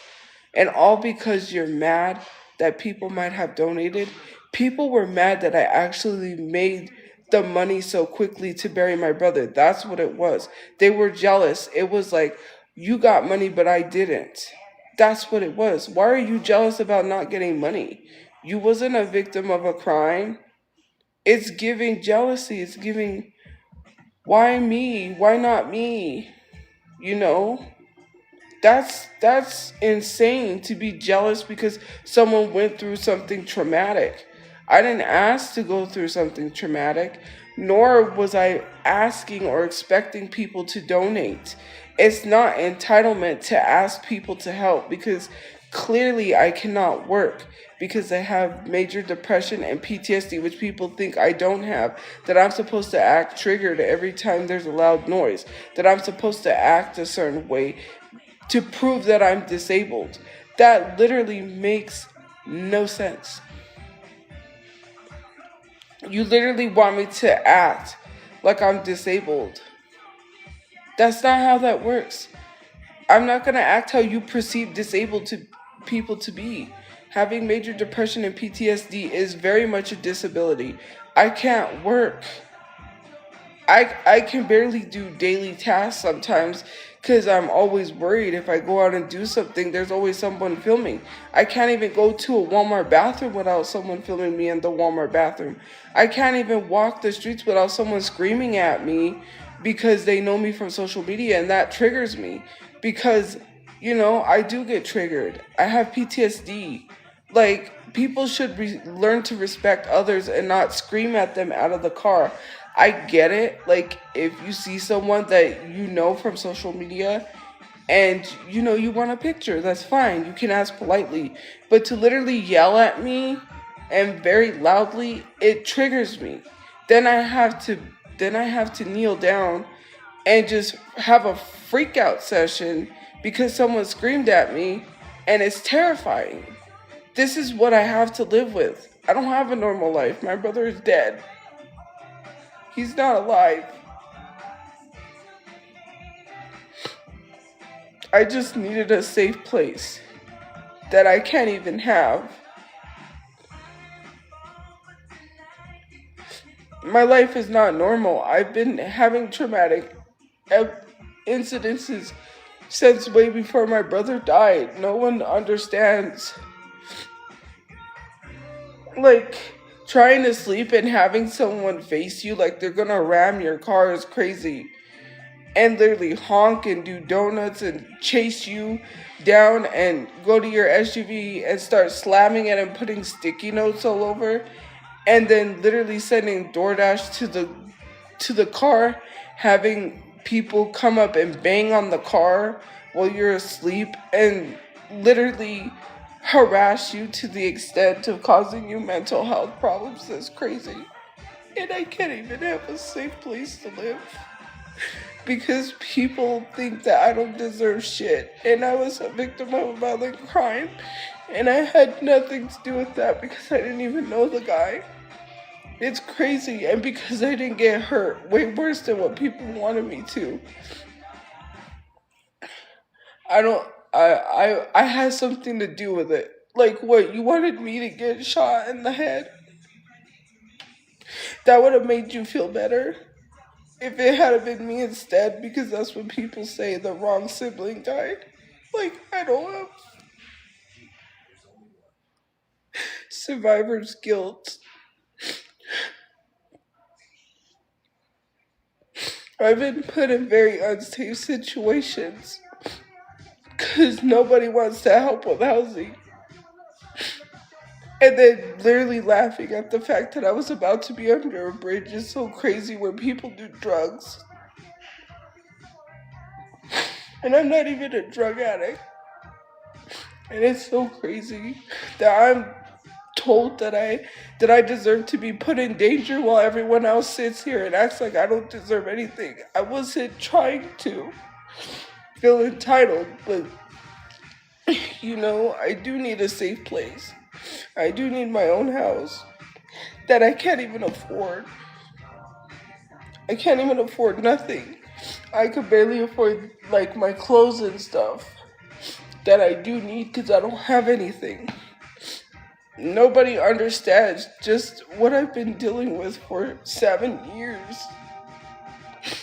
And all because you're mad that people might have donated. People were mad that I actually made the money so quickly to bury my brother. That's what it was. They were jealous. It was like, you got money, but I didn't. That's what it was. Why are you jealous about not getting money? You wasn't a victim of a crime. It's giving jealousy. It's giving, why me? Why not me? You know? That's insane to be jealous because someone went through something traumatic. I didn't ask to go through something traumatic, nor was I asking or expecting people to donate. It's not entitlement to ask people to help because clearly I cannot work because I have major depression and PTSD, which people think I don't have, that I'm supposed to act triggered every time there's a loud noise, that I'm supposed to act a certain way to prove that I'm disabled. That literally makes no sense. You literally want me to act like I'm disabled. That's not how that works. I'm not going to act how you perceive disabled to people to be. Having major depression and PTSD is very much a disability. I can't work. I can barely do daily tasks sometimes because I'm always worried if I go out and do something, there's always someone filming. I can't even go to a Walmart bathroom without someone filming me in the Walmart bathroom. I can't even walk the streets without someone screaming at me because they know me from social media, and that triggers me because, I do get triggered. I have PTSD. Like, people should learn to respect others and not scream at them out of the car. I get it. Like, if you see someone that you know from social media and you want a picture, that's fine. You can ask politely. But to literally yell at me and very loudly, it triggers me. Then I have to kneel down and just have a freak out session because someone screamed at me, and it's terrifying. This is what I have to live with. I don't have a normal life. My brother is dead. He's not alive. I just needed a safe place that I can't even have. My life is not normal. I've been having traumatic incidences since way before my brother died. No one understands. Like, trying to sleep and having someone face you like they're gonna ram your car is crazy. And literally honk and do donuts and chase you down and go to your SUV and start slamming it and putting sticky notes all over. And then literally sending DoorDash to the car, having people come up and bang on the car while you're asleep and literally harass you to the extent of causing you mental health problems is crazy. And I can't even have a safe place to live because people think that I don't deserve shit. And I was a victim of a violent crime, and I had nothing to do with that because I didn't even know the guy. It's crazy, and because I didn't get hurt way worse than what people wanted me to. I had something to do with it. Like, what, you wanted me to get shot in the head? That would have made you feel better if it had been me instead, because that's what people say, the wrong sibling died. Like, I don't have survivor's guilt. I've been put in very unsafe situations because nobody wants to help with housing. And then literally laughing at the fact that I was about to be under a bridge is so crazy where people do drugs. And I'm not even a drug addict. And it's so crazy that I'm told that I deserve to be put in danger while everyone else sits here and acts like I don't deserve anything. I wasn't trying to feel entitled, but I do need a safe place. I do need my own house that I can't even afford. I can't even afford nothing. I could barely afford like my clothes and stuff that I do need because I don't have anything. Nobody understands just what I've been dealing with for 7 years.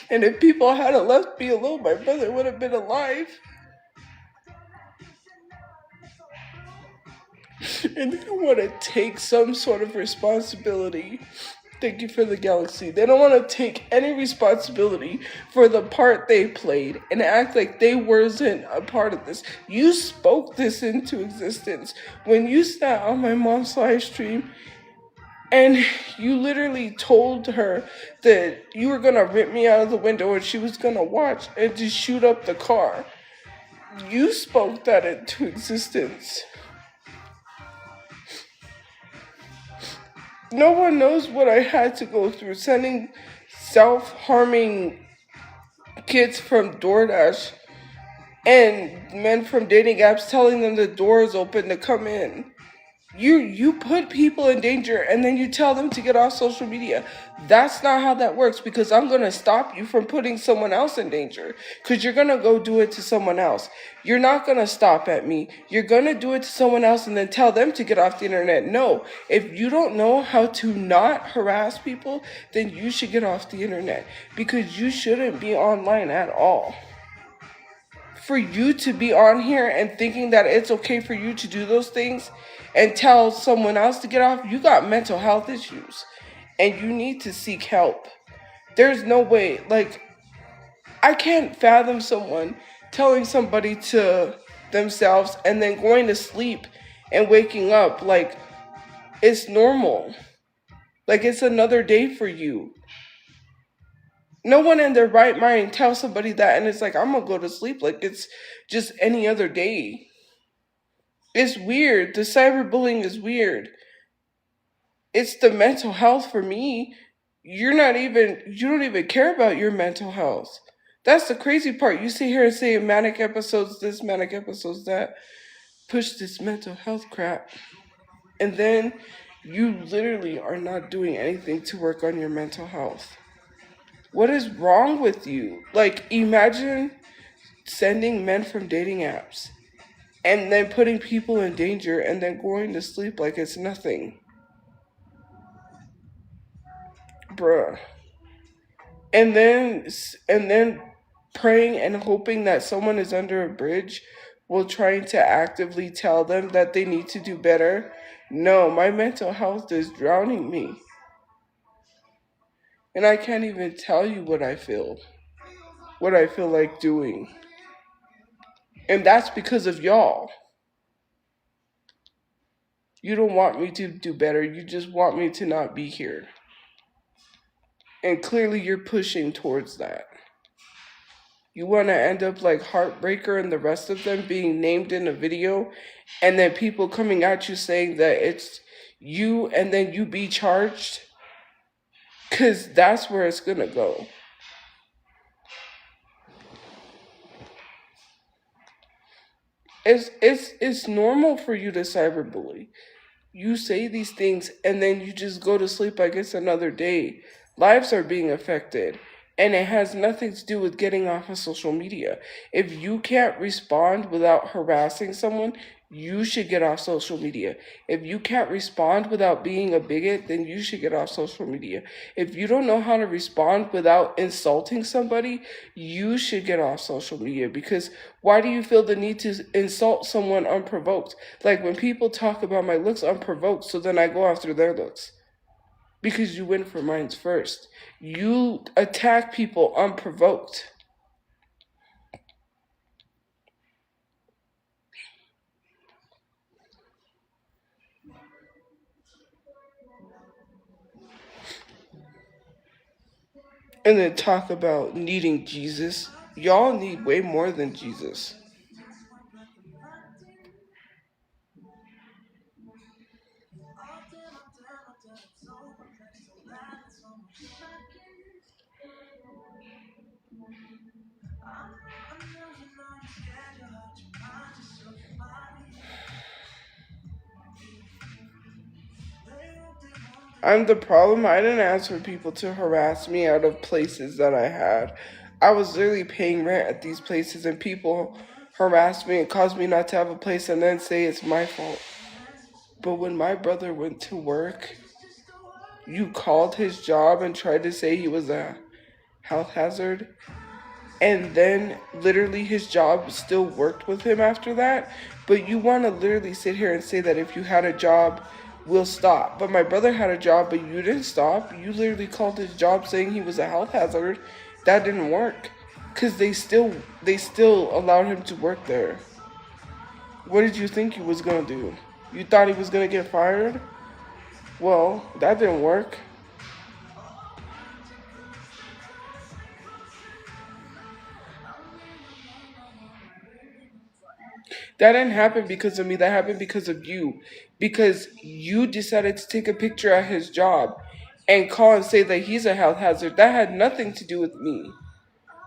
And if people hadn't left me alone, my brother would have been alive. And they don't want to take some sort of responsibility. Thank you for the galaxy. They don't want to take any responsibility for the part they played and act like they wasn't a part of this. You spoke this into existence. When you sat on my mom's live stream And you literally told her that you were gonna rip me out of the window and she was gonna watch and just shoot up the car. You spoke that into existence. No one knows what I had to go through sending self-harming kids from DoorDash and men from dating apps telling them the door is open to come in. You put people in danger and then you tell them to get off social media. That's not how that works, because I'm going to stop you from putting someone else in danger, because you're going to go do it to someone else. You're not going to stop at me. You're going to do it to someone else and then tell them to get off the internet. No, if you don't know how to not harass people, then you should get off the internet, because you shouldn't be online at all. For you to be on here and thinking that it's okay for you to do those things and tell someone else to get off, you got mental health issues and you need to seek help. There's no way, like, I can't fathom someone telling somebody to themselves and then going to sleep and waking up like it's normal, like it's another day for you. No one in their right mind tells somebody that and it's like, I'm gonna go to sleep like it's just any other day. It's weird. The cyberbullying is weird. It's the mental health for me. You don't even care about your mental health. That's the crazy part. You sit here and say manic episodes this, manic episodes that, push this mental health crap. And then you literally are not doing anything to work on your mental health. What is wrong with you? Like, imagine sending men from dating apps and then putting people in danger and then going to sleep like it's nothing. Bruh. And then praying and hoping that someone is under a bridge while trying to actively tell them that they need to do better. No, my mental health is drowning me. And I can't even tell you what I feel like doing. And that's because of y'all. You don't want me to do better. You just want me to not be here. And clearly you're pushing towards that. You want to end up like Heartbreaker and the rest of them being named in a video, and then people coming at you saying that it's you and then you be charged? Because that's where it's going to go. It's normal for you to cyberbully. You say these things and then you just go to sleep like it's another day. Lives are being affected. And it has nothing to do with getting off of social media. If you can't respond without harassing someone, you should get off social media. If you can't respond without being a bigot, then you should get off social media. If you don't know how to respond without insulting somebody, you should get off social media. Because why do you feel the need to insult someone unprovoked? Like when people talk about my looks unprovoked, so then I go after their looks. Because you went for mine first. You attack people unprovoked. And then talk about needing Jesus. Y'all need way more than Jesus. I'm the problem. I didn't ask for people to harass me out of places that I had. I was literally paying rent at these places and people harassed me and caused me not to have a place and then say it's my fault. But when my brother went to work, you called his job and tried to say he was a health hazard. And then literally his job still worked with him after that. But you want to literally sit here and say that if you had a job, we'll stop. But my brother had a job, but you didn't stop. You literally called his job saying he was a health hazard. That didn't work. Because they still allowed him to work there. What did you think he was going to do? You thought he was going to get fired? Well, that didn't work. That didn't happen because of me. That happened because of you. Because you decided to take a picture at his job and call and say that he's a health hazard. That had nothing to do with me.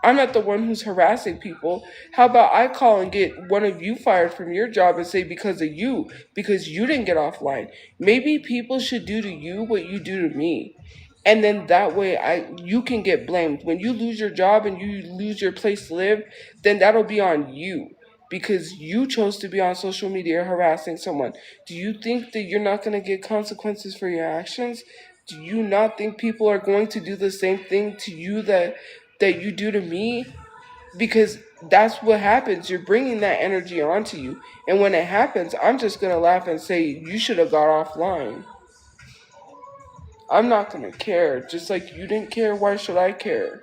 I'm not the one who's harassing people. How about I call and get one of you fired from your job and say because of you, because you didn't get offline. Maybe people should do to you what you do to me. And then that way you can get blamed. When you lose your job and you lose your place to live, then that'll be on you because you chose to be on social media harassing someone. Do you think that you're not going to get consequences for your actions? Do you not think people are going to do the same thing to you that you do to me? Because that's what happens. You're bringing that energy onto you. And when it happens, I'm just going to laugh and say, you should have got offline. I'm not going to care. Just like you didn't care, why should I care?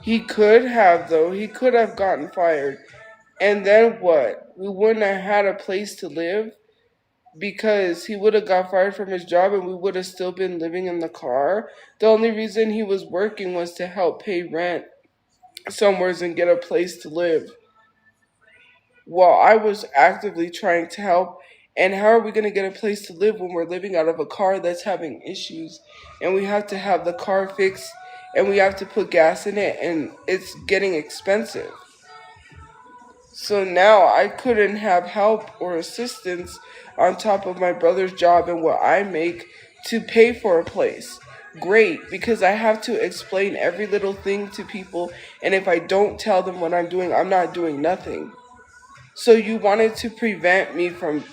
He could have, though. He could have gotten fired. And then what? We wouldn't have had a place to live because he would have got fired from his job and we would have still been living in the car. The only reason he was working was to help pay rent somewhere and get a place to live while I was actively trying to help. And how are we going to get a place to live when we're living out of a car that's having issues and we have to have the car fixed and we have to put gas in it and it's getting expensive? So now I couldn't have help or assistance on top of my brother's job and what I make to pay for a place. Great, because I have to explain every little thing to people, and if I don't tell them what I'm doing, I'm not doing nothing. So you wanted to prevent me from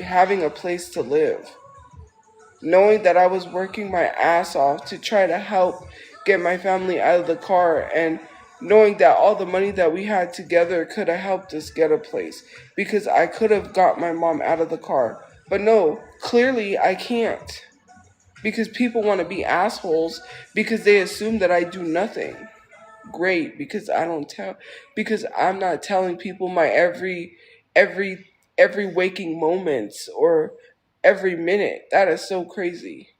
having a place to live, knowing that I was working my ass off to try to help get my family out of the car and knowing that all the money that we had together could have helped us get a place because I could have got my mom out of the car. But no, clearly I can't because people want to be assholes because they assume that I do nothing. Great, because I don't tell because I'm not telling people my every every waking moments or every minute. That is so crazy.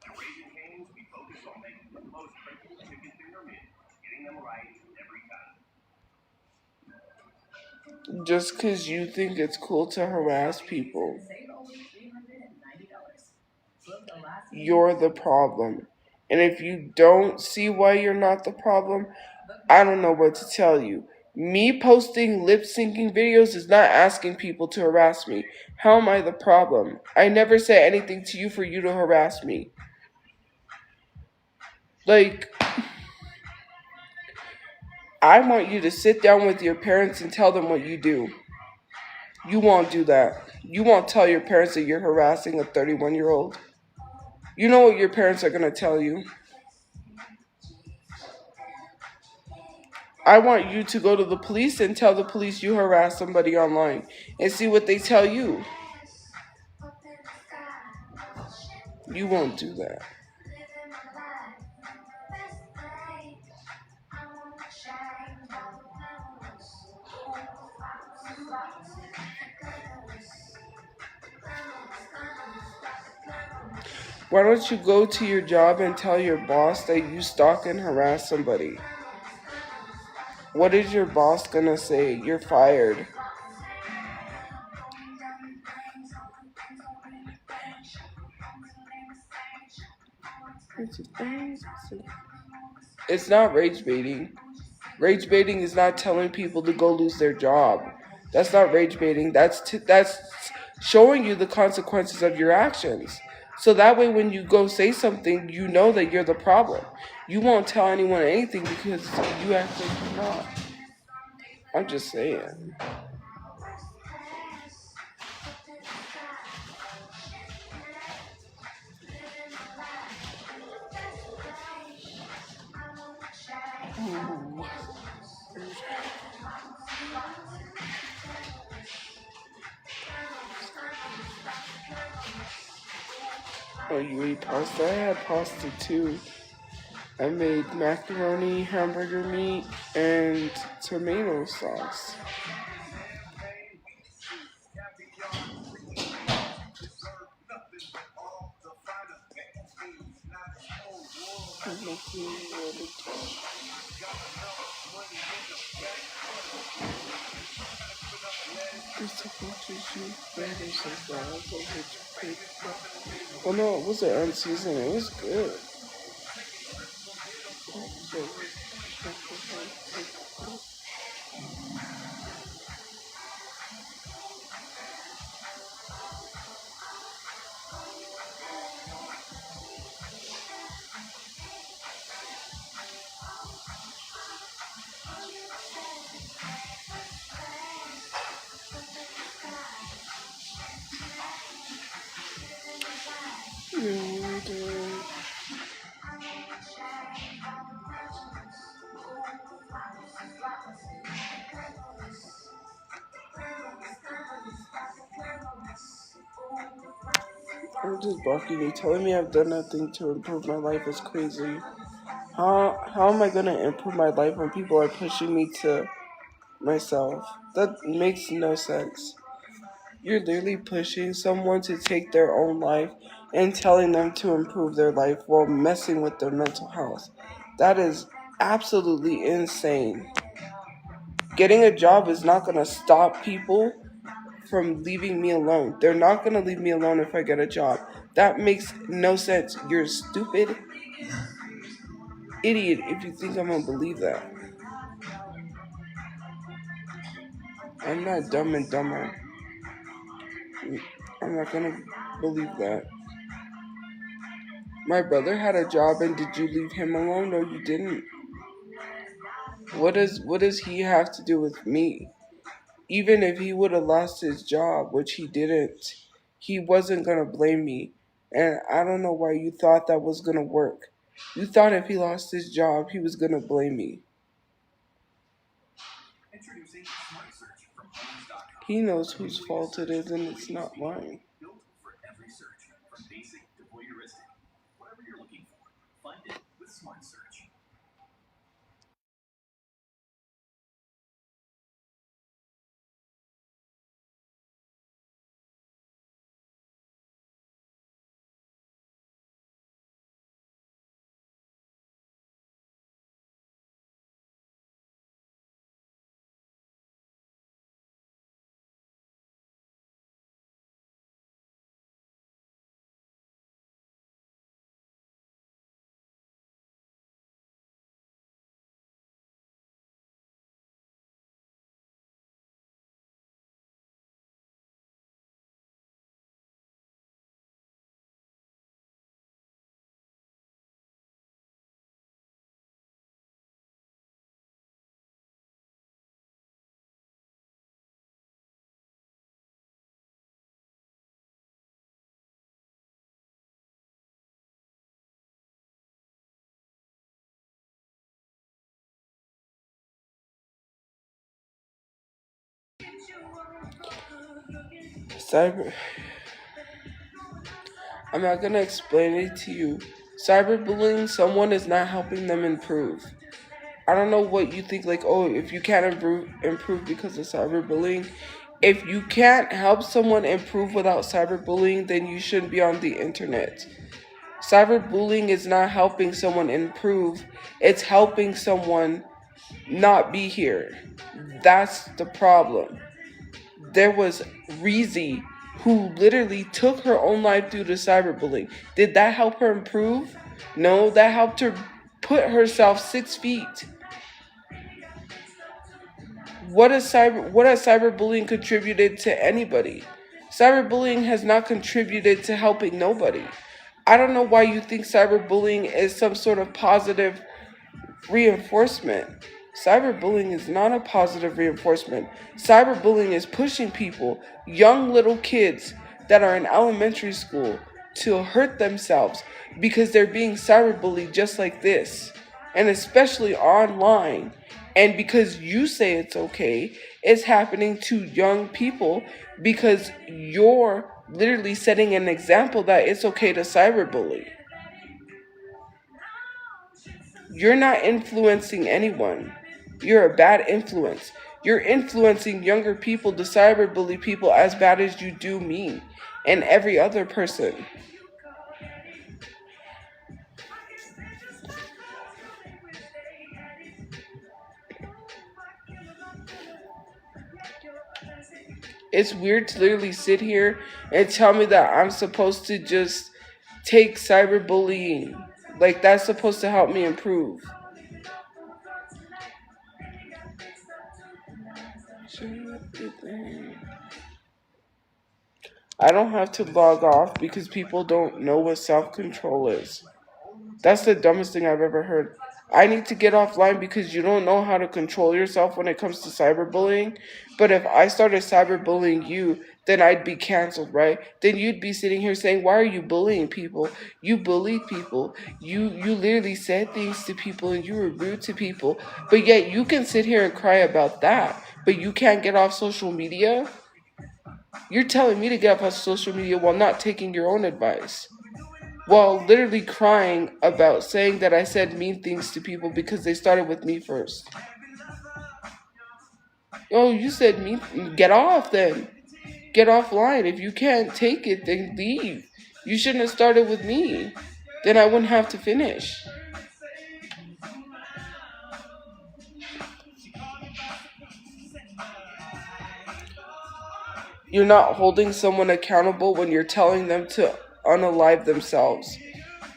At Raising Cane's, we focus on making the most principled chicken finger meal, getting them right every time. Just because you think it's cool to harass people, Save only $390. Book a last minute you're the problem. And if you don't see why you're not the problem, I don't know what to tell you. Me posting lip syncing videos is not asking people to harass me. How am I the problem? I never said anything to you for you to harass me. Like, I want you to sit down with your parents and tell them what you do. You won't do that. You won't tell your parents that you're harassing a 31-year-old. You know what your parents are going to tell you. I want you to go to the police and tell the police you harassed somebody online and see what they tell you. You won't do that. Why don't you go to your job and tell your boss that you stalk and harass somebody? What is your boss gonna say? You're fired. It's not rage baiting. Rage baiting is not telling people to go lose their job. That's not rage baiting. That's showing you the consequences of your actions. So that way, when you go say something, you know that you're the problem. You won't tell anyone anything because you act like you're not. I'm just saying. Oh, you eat pasta? I had pasta too. I made macaroni, hamburger meat, and tomato sauce. Oh no, it wasn't unseasoned. It was good. I'm just barking. You telling me I've done nothing to improve my life is crazy. How am I gonna improve my life when people are pushing me to myself? That makes no sense. You're literally pushing someone to take their own life and telling them to improve their life while messing with their mental health. That is absolutely insane. Getting a job is not gonna stop people from leaving me alone. They're not gonna leave me alone if I get a job. That makes no sense. You're a stupid idiot if you think I'm gonna believe that. I'm not dumb and dumber. I'm not gonna believe that. My brother had a job and did you leave him alone? No, you didn't. What does he have to do with me? Even if he would have lost his job, which he didn't, he wasn't gonna blame me. And I don't know why you thought that was gonna work. You thought if he lost his job, he was gonna blame me. Introducing Smart Search from Homes.com. He knows whose fault it is, and it's not mine. Built for every search, from basic to voyeuristic. Whatever you're looking for, find it with Smart Search. Cyber. I'm not gonna explain it to you. Cyberbullying someone is not helping them improve. I don't know what you think, like, oh, if you can't improve because of cyberbullying. If you can't help someone improve without cyberbullying, then you shouldn't be on the internet. Cyberbullying is not helping someone improve, it's helping someone not be here. That's the problem. There was Reezy who literally took her own life due to cyberbullying. Did that help her improve? No, that helped her put herself 6 feet. What has cyberbullying contributed to anybody? Cyberbullying has not contributed to helping nobody. I don't know why you think cyberbullying is some sort of positive reinforcement. Cyberbullying is not a positive reinforcement. Cyberbullying is pushing people, young little kids that are in elementary school, to hurt themselves because they're being cyberbullied just like this. And especially online. And because you say it's okay, it's happening to young people because you're literally setting an example that it's okay to cyberbully. You're not influencing anyone. You're a bad influence. You're influencing younger people to cyberbully people as bad as you do me and every other person. It's weird to literally sit here and tell me that I'm supposed to just take cyberbullying. Like, that's supposed to help me improve. I don't have to log off because people don't know what self-control is. That's the dumbest thing I've ever heard. I need to get offline because you don't know how to control yourself when it comes to cyberbullying. But if I started cyberbullying you, then I'd be canceled, right? Then you'd be sitting here saying, "Why are you bullying people? You bullied people. You literally said things to people and you were rude to people." But yet you can sit here and cry about that, but you can't get off social media? You're telling me to get off social media while not taking your own advice. While literally crying about saying that I said mean things to people because they started with me first. Oh, you said mean. Get off then. Get offline. If you can't take it, then leave. You shouldn't have started with me. Then I wouldn't have to finish. You're not holding someone accountable when you're telling them to unalive themselves.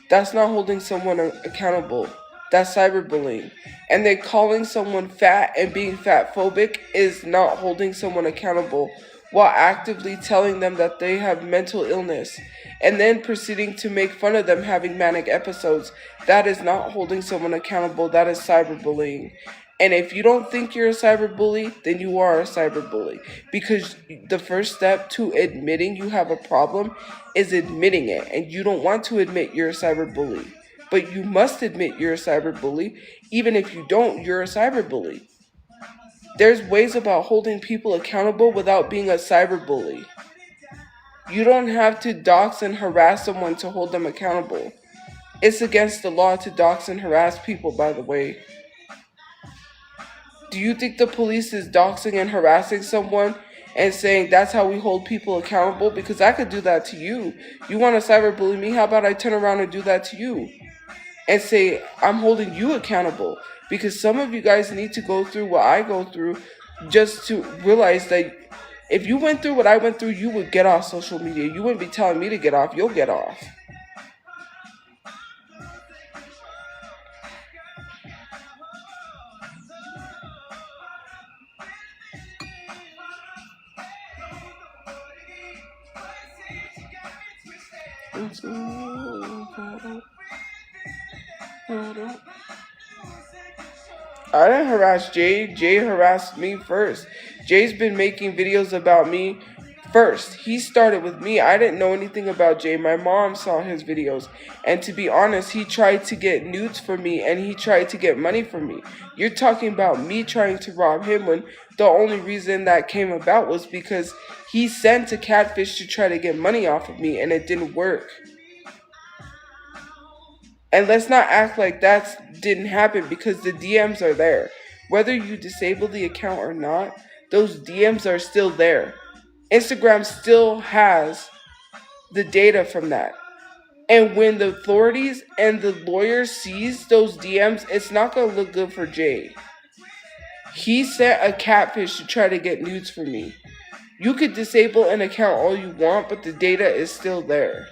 That's not holding someone accountable. That's cyberbullying. And then calling someone fat and being fat phobic is not holding someone accountable while actively telling them that they have mental illness and then proceeding to make fun of them having manic episodes. That is not holding someone accountable. That is cyberbullying. And if you don't think you're a cyberbully, then you are a cyberbully. Because the first step to admitting you have a problem is admitting it. And you don't want to admit you're a cyberbully. But you must admit you're a cyberbully. Even if you don't, you're a cyberbully. There's ways about holding people accountable without being a cyberbully. You don't have to dox and harass someone to hold them accountable. It's against the law to dox and harass people, by the way. Do you think the police is doxing and harassing someone and saying that's how we hold people accountable? Because I could do that to you. You want to cyberbully me? How about I turn around and do that to you? And say, I'm holding you accountable. Because some of you guys need to go through what I go through just to realize that if you went through what I went through, you would get off social media. You wouldn't be telling me to get off. You'll get off. I didn't harass Jay. Jay harassed me first. Jay's been making videos about me first. He started with me. I didn't know anything about Jay. My mom saw his videos. And to be honest, he tried to get nudes from me and he tried to get money from me. You're talking about me trying to rob him when the only reason that came about was because he sent a catfish to try to get money off of me and it didn't work. And let's not act like that didn't happen because the DMs are there. Whether you disable the account or not, those DMs are still there. Instagram still has the data from that. And when the authorities and the lawyers sees those DMs, it's not going to look good for Jay. He sent a catfish to try to get nudes from me. You could disable an account all you want, but the data is still there.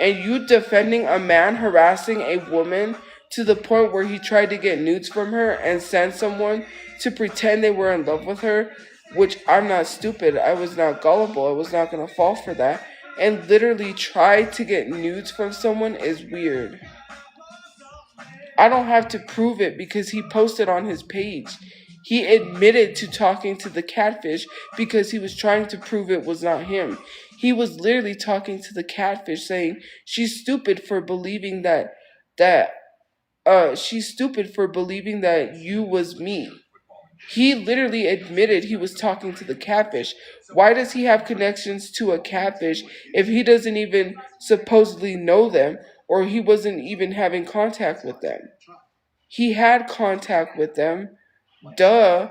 And you defending a man harassing a woman to the point where he tried to get nudes from her and send someone to pretend they were in love with her, which I'm not stupid. I was not gullible. I was not going to fall for that. And literally try to get nudes from someone is weird. I don't have to prove it because he posted on his page. He admitted to talking to the catfish because he was trying to prove it was not him. He was literally talking to the catfish saying, she's stupid for believing that she's stupid for believing that you was me. He literally admitted he was talking to the catfish. Why does he have connections to a catfish if he doesn't even supposedly know them or he wasn't even having contact with them? He had contact with them. Duh.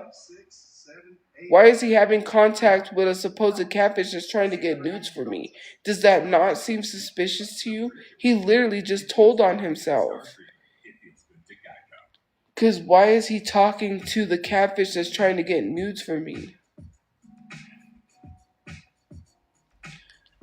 Why is he having contact with a supposed catfish that's trying to get nudes for me? Does that not seem suspicious to you? He literally just told on himself. Because why is he talking to the catfish that's trying to get nudes for me?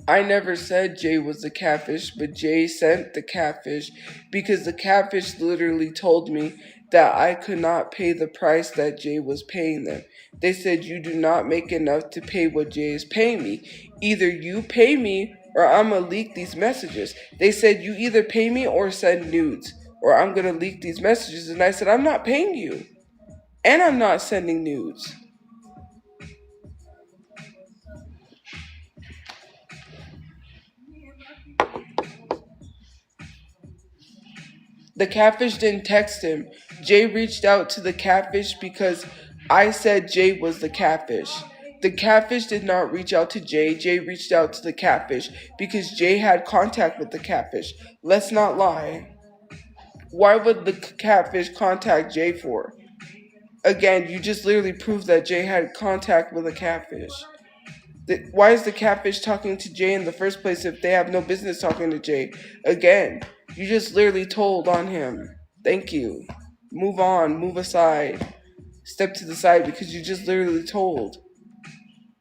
I never said Jay was the catfish, but Jay sent the catfish because the catfish literally told me that I could not pay the price that Jay was paying them. They said, you do not make enough to pay what Jay is paying me. Either you pay me or I'm going to leak these messages. They said, you either pay me or send nudes or I'm going to leak these messages. And I said, I'm not paying you and I'm not sending nudes. The catfish didn't text him. Jay reached out to the catfish because I said Jay was the catfish. The catfish did not reach out to Jay. Jay reached out to the catfish because Jay had contact with the catfish. Let's not lie. Why would the catfish contact Jay for? Again, you just literally proved that Jay had contact with a catfish. Why is the catfish talking to Jay in the first place if they have no business talking to Jay? Again, you just literally told on him. Thank you. Move on. Move aside. Step to the side because you just literally told.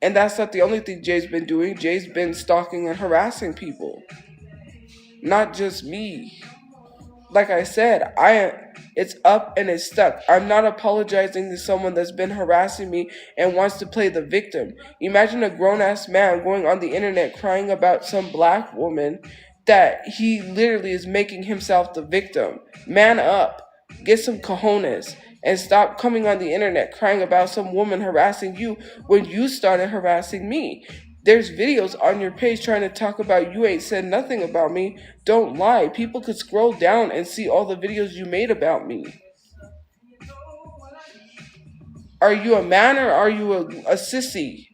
And that's not the only thing Jay's been doing. Jay's been stalking and harassing people. Not just me. Like I said, it's up and it's stuck. I'm not apologizing to someone that's been harassing me and wants to play the victim. Imagine a grown-ass man going on the internet crying about some black woman that he literally is making himself the victim. Man up. Get some cojones and stop coming on the internet crying about some woman harassing you when you started harassing me. There's videos on your page trying to talk about you ain't said nothing about me. Don't lie. People could scroll down and see all the videos you made about me. Are you a man or are you a sissy?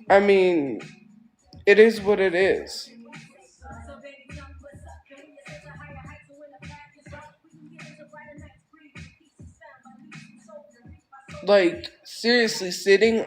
I mean, it is what it is. Like, seriously, sitting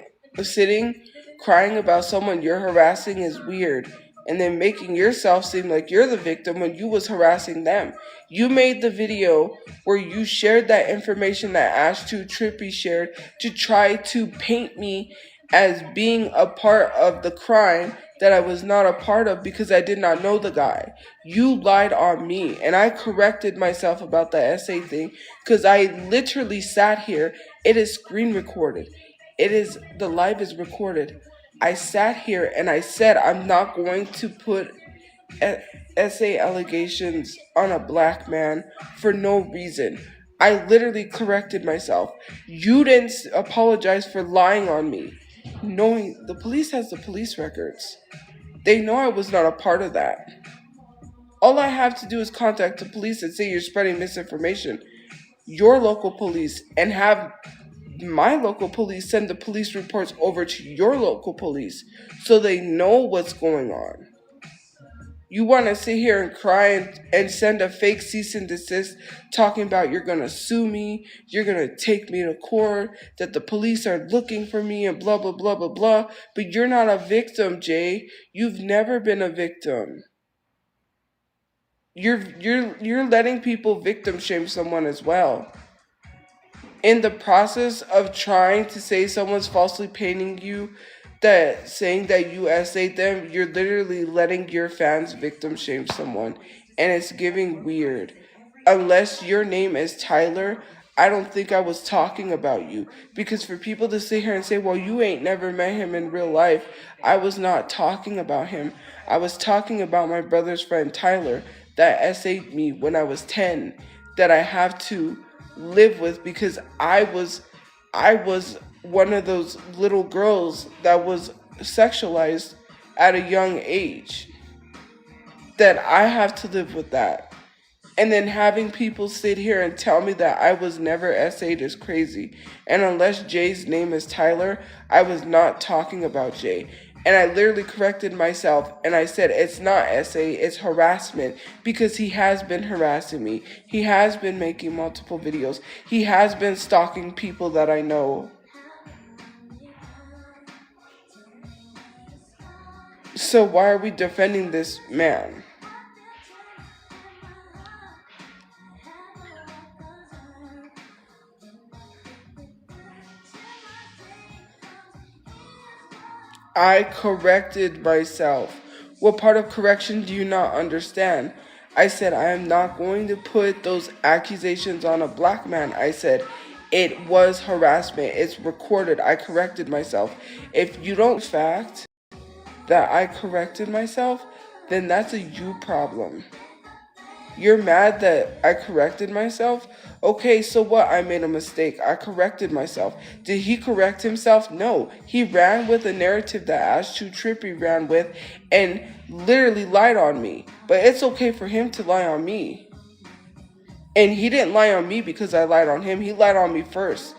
crying about someone you're harassing is weird, and then making yourself seem like you're the victim when you was harassing them. You made the video where you shared that information that Ash2 Trippy shared to try to paint me as being a part of the crime that I was not a part of because I did not know the guy. You lied on me, and I corrected myself about the essay thing because I literally sat here. It is screen recorded. The live is recorded. I sat here and I said I'm not going to put essay allegations on a black man for no reason. I literally corrected myself. You didn't apologize for lying on me. Knowing the police has the police records. They know I was not a part of that. All I have to do is contact the police and say you're spreading misinformation. Your local police, and have my local police send the police reports over to your local police so they know what's going on. You want to sit here and cry and send a fake cease and desist talking about you're going to sue me, you're going to take me to court, that the police are looking for me and blah, blah, blah, blah, blah. But you're not a victim, Jay. You've never been a victim. You're letting people victim shame someone as well. In the process of trying to say someone's falsely painting you, that saying that you essayed them, you're literally letting your fans victim shame someone, and it's giving weird. Unless your name is Tyler, I don't think I was talking about you. Because for people to sit here and say, well, you ain't never met him in real life, I was not talking about him. I was talking about my brother's friend Tyler that essayed me when I was 10. that I have to live with because I was one of those little girls that was sexualized at a young age, that I have to live with that. And then having people sit here and tell me that I was never SA'd is crazy. And unless Jay's name is Tyler, I was not talking about Jay. And I literally corrected myself and I said it's not SA, it's harassment, because he has been harassing me. He has been making multiple videos. He has been stalking people that I know. So why are we defending this man? I corrected myself. What part of correction do you not understand? I said I am not going to put those accusations on a black man. I said it was harassment. It's recorded. I corrected myself. If you don't fact that I corrected myself, then that's a you problem. You're mad that I corrected myself? Okay, so what? I made a mistake. I corrected myself. Did he correct himself? No. He ran with a narrative that Shelterchu ran with and literally lied on me. But it's okay for him to lie on me. And he didn't lie on me because I lied on him. He lied on me first.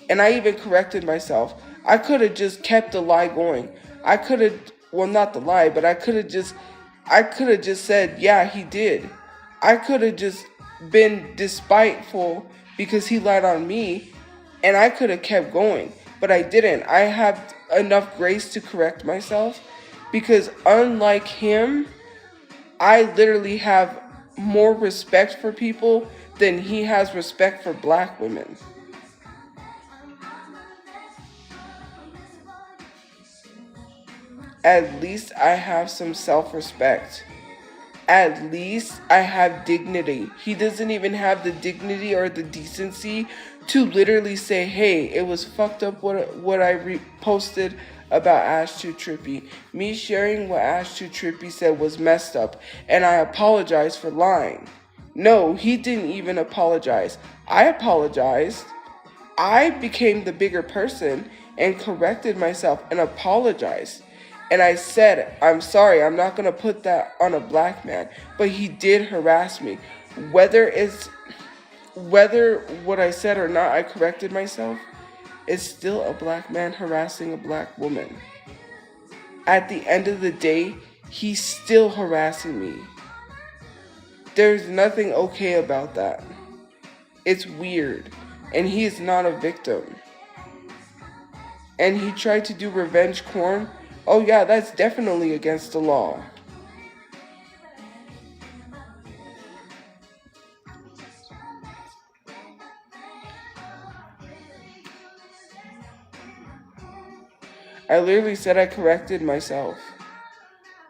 And I even corrected myself. I could have just kept the lie going. I could have, well, not the lie, but I could have just said, yeah, he did. I could have just been despiteful because he lied on me, and I could have kept going, but I didn't. I have enough grace to correct myself because unlike him, I literally have more respect for people than he has respect for black women. At least I have some self-respect. At least I have dignity. He doesn't even have the dignity or the decency to literally say, hey, it was fucked up what I reposted about Shelterchu. Me sharing what Shelterchu said was messed up, and I apologize for lying. No, he didn't even apologize. I apologized. I became the bigger person and corrected myself and apologized. And I said, I'm sorry, I'm not going to put that on a black man. But he did harass me. Whether what I said or not, I corrected myself, it's still a black man harassing a black woman. At the end of the day, he's still harassing me. There's nothing okay about that. It's weird. And he is not a victim. And he tried to do revenge porn. Oh yeah, that's definitely against the law. I literally said I corrected myself.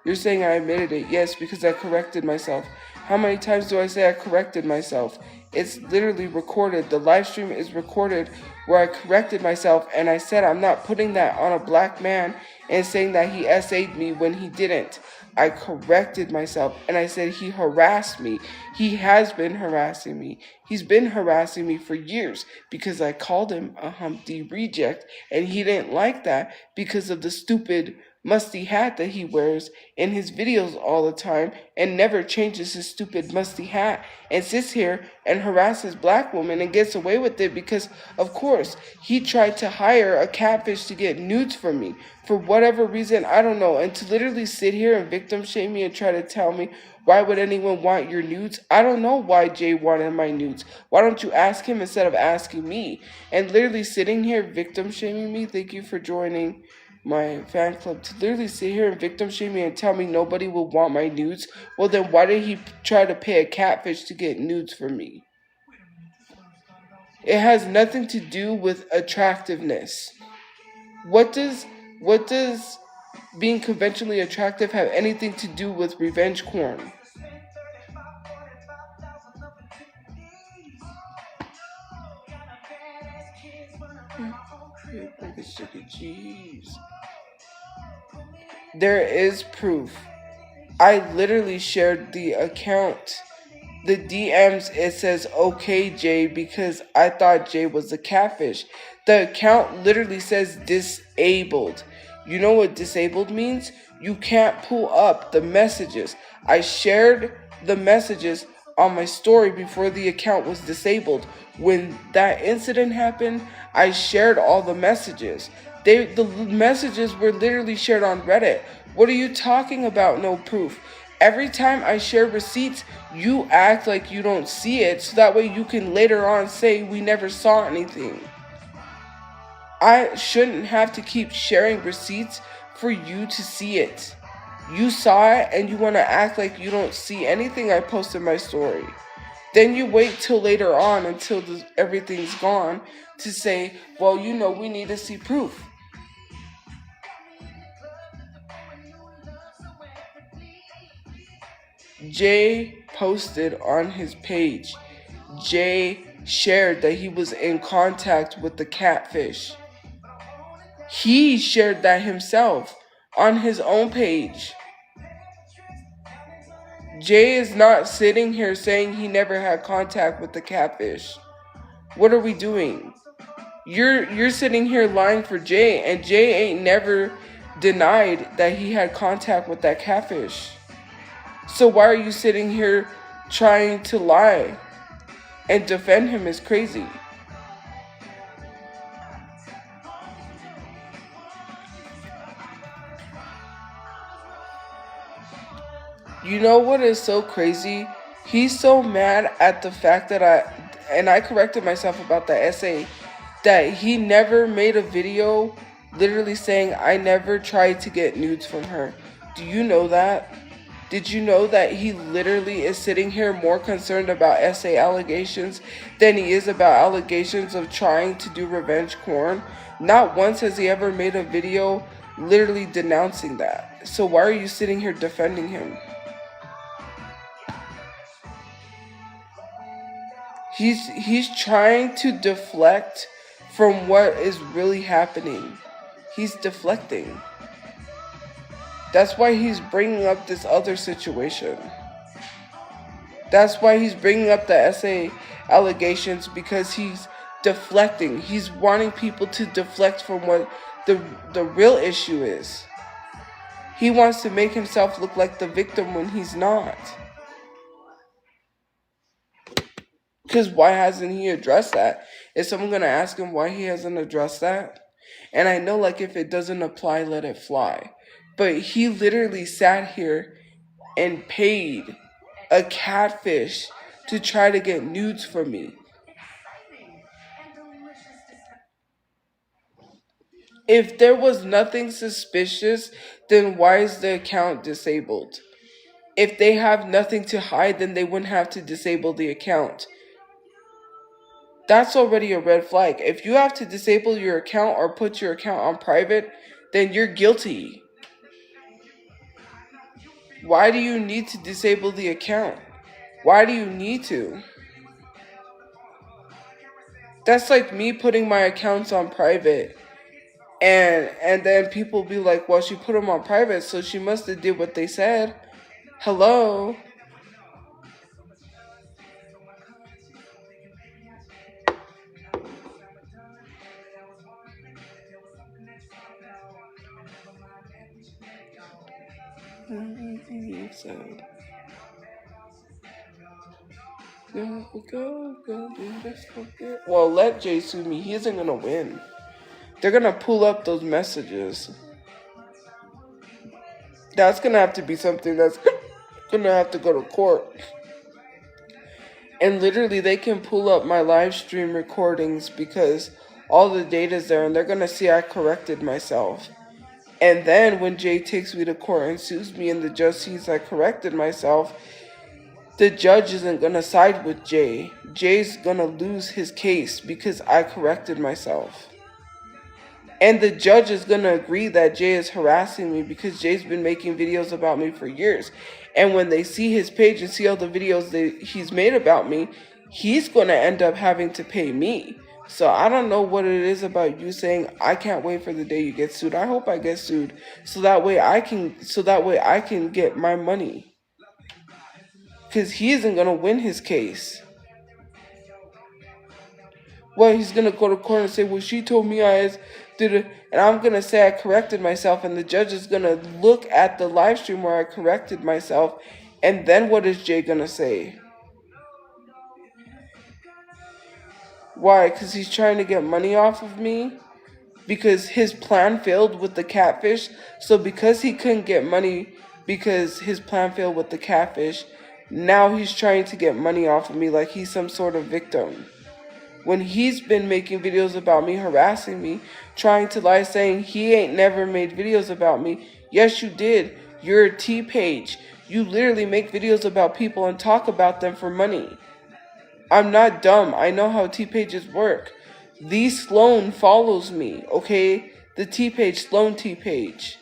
You're saying I admitted it. Yes, because I corrected myself. How many times do I say I corrected myself? It's literally recorded. The live stream is recorded where I corrected myself and I said I'm not putting that on a black man and saying that he SA'd me when he didn't. I corrected myself and I said he harassed me. He has been harassing me. He's been harassing me for years because I called him a Humpty reject and he didn't like that because of the stupid musty hat that he wears in his videos all the time and never changes his stupid musty hat and sits here and harasses black women and gets away with it because, of course, he tried to hire a catfish to get nudes from me for whatever reason, I don't know, and to literally sit here and victim shame me and try to tell me why would anyone want your nudes? I don't know why Jay wanted my nudes. Why don't you ask him instead of asking me? And literally sitting here victim shaming me, thank you for joining my fan club, to literally sit here and victim shame me and tell me nobody will want my nudes. Well, then why did he try to pay a catfish to get nudes from me? It has nothing to do with attractiveness. What does being conventionally attractive have anything to do with revenge porn? There is proof. I literally shared the account the DMs, it says, okay, Jay, because I thought Jay was a catfish. The account literally says disabled. You know what disabled means? You can't pull up the messages. I shared the messages on my story before the account was disabled. When that incident happened, I shared all the messages. The messages were literally shared on Reddit. What are you talking about? No proof. Every time I share receipts, you act like you don't see it, so that way you can later on say we never saw anything. I shouldn't have to keep sharing receipts for you to see it. You saw it and you want to act like you don't see anything I post in my story. Then you wait till later on until everything's gone to say, well, we need to see proof. Jay posted on his page. Jay shared that he was in contact with the catfish. He shared that himself on his own page. Jay is not sitting here saying he never had contact with the catfish. What are we doing? You're sitting here lying for Jay, and Jay ain't never denied that he had contact with that catfish. So why are you sitting here trying to lie and defend him as crazy? You know what is so crazy? He's so mad at the fact that I corrected myself about the essay, that he never made a video literally saying I never tried to get nudes from her. Do you know that? Did you know that he literally is sitting here more concerned about essay allegations than he is about allegations of trying to do revenge porn? Not once has he ever made a video literally denouncing that. So why are you sitting here defending him? He's trying to deflect from what is really happening. He's deflecting. That's why he's bringing up this other situation. That's why he's bringing up the essay allegations, because he's deflecting. He's wanting people to deflect from what the real issue is. He wants to make himself look like the victim when he's not. Because why hasn't he addressed that? Is someone going to ask him why he hasn't addressed that? And I know, like, if it doesn't apply, let it fly. But he literally sat here and paid a catfish to try to get nudes from me. If there was nothing suspicious, then why is the account disabled? If they have nothing to hide, then they wouldn't have to disable the account. That's already a red flag. If you have to disable your account or put your account on private, then you're guilty. Why do you need to disable the account? Why do you need to? That's like me putting my accounts on private. And then people be like, well, she put them on private, so she must have did what they said. Hello? Well, let Jay sue me. He isn't gonna win. They're gonna pull up those messages. That's gonna have to be something that's gonna have to go to court. And literally, they can pull up my live stream recordings because all the data's there, and they're gonna see I corrected myself. And then when Jay takes me to court and sues me and the judge sees I corrected myself, the judge isn't going to side with Jay. Jay's going to lose his case because I corrected myself. And the judge is going to agree that Jay is harassing me because Jay's been making videos about me for years. And when they see his page and see all the videos that he's made about me, he's going to end up having to pay me. So I don't know what it is about you saying I can't wait for the day you get sued. I hope I get sued so that way I can get my money. because he isn't going to win his case. Well, he's going to go to court and say, well, she told me I did it. And I'm going to say I corrected myself. And the judge is going to look at the live stream where I corrected myself. And then what is Jay going to say? Why? Because he's trying to get money off of me? Because his plan failed with the catfish. So because he couldn't get money because his plan failed with the catfish, now he's trying to get money off of me like he's some sort of victim. When he's been making videos about me, harassing me, trying to lie, saying he ain't never made videos about me. Yes, you did. You're a T page. You literally make videos about people and talk about them for money. I'm not dumb. I know how T pages work. The Sloan follows me, okay? The T page, Sloan T page.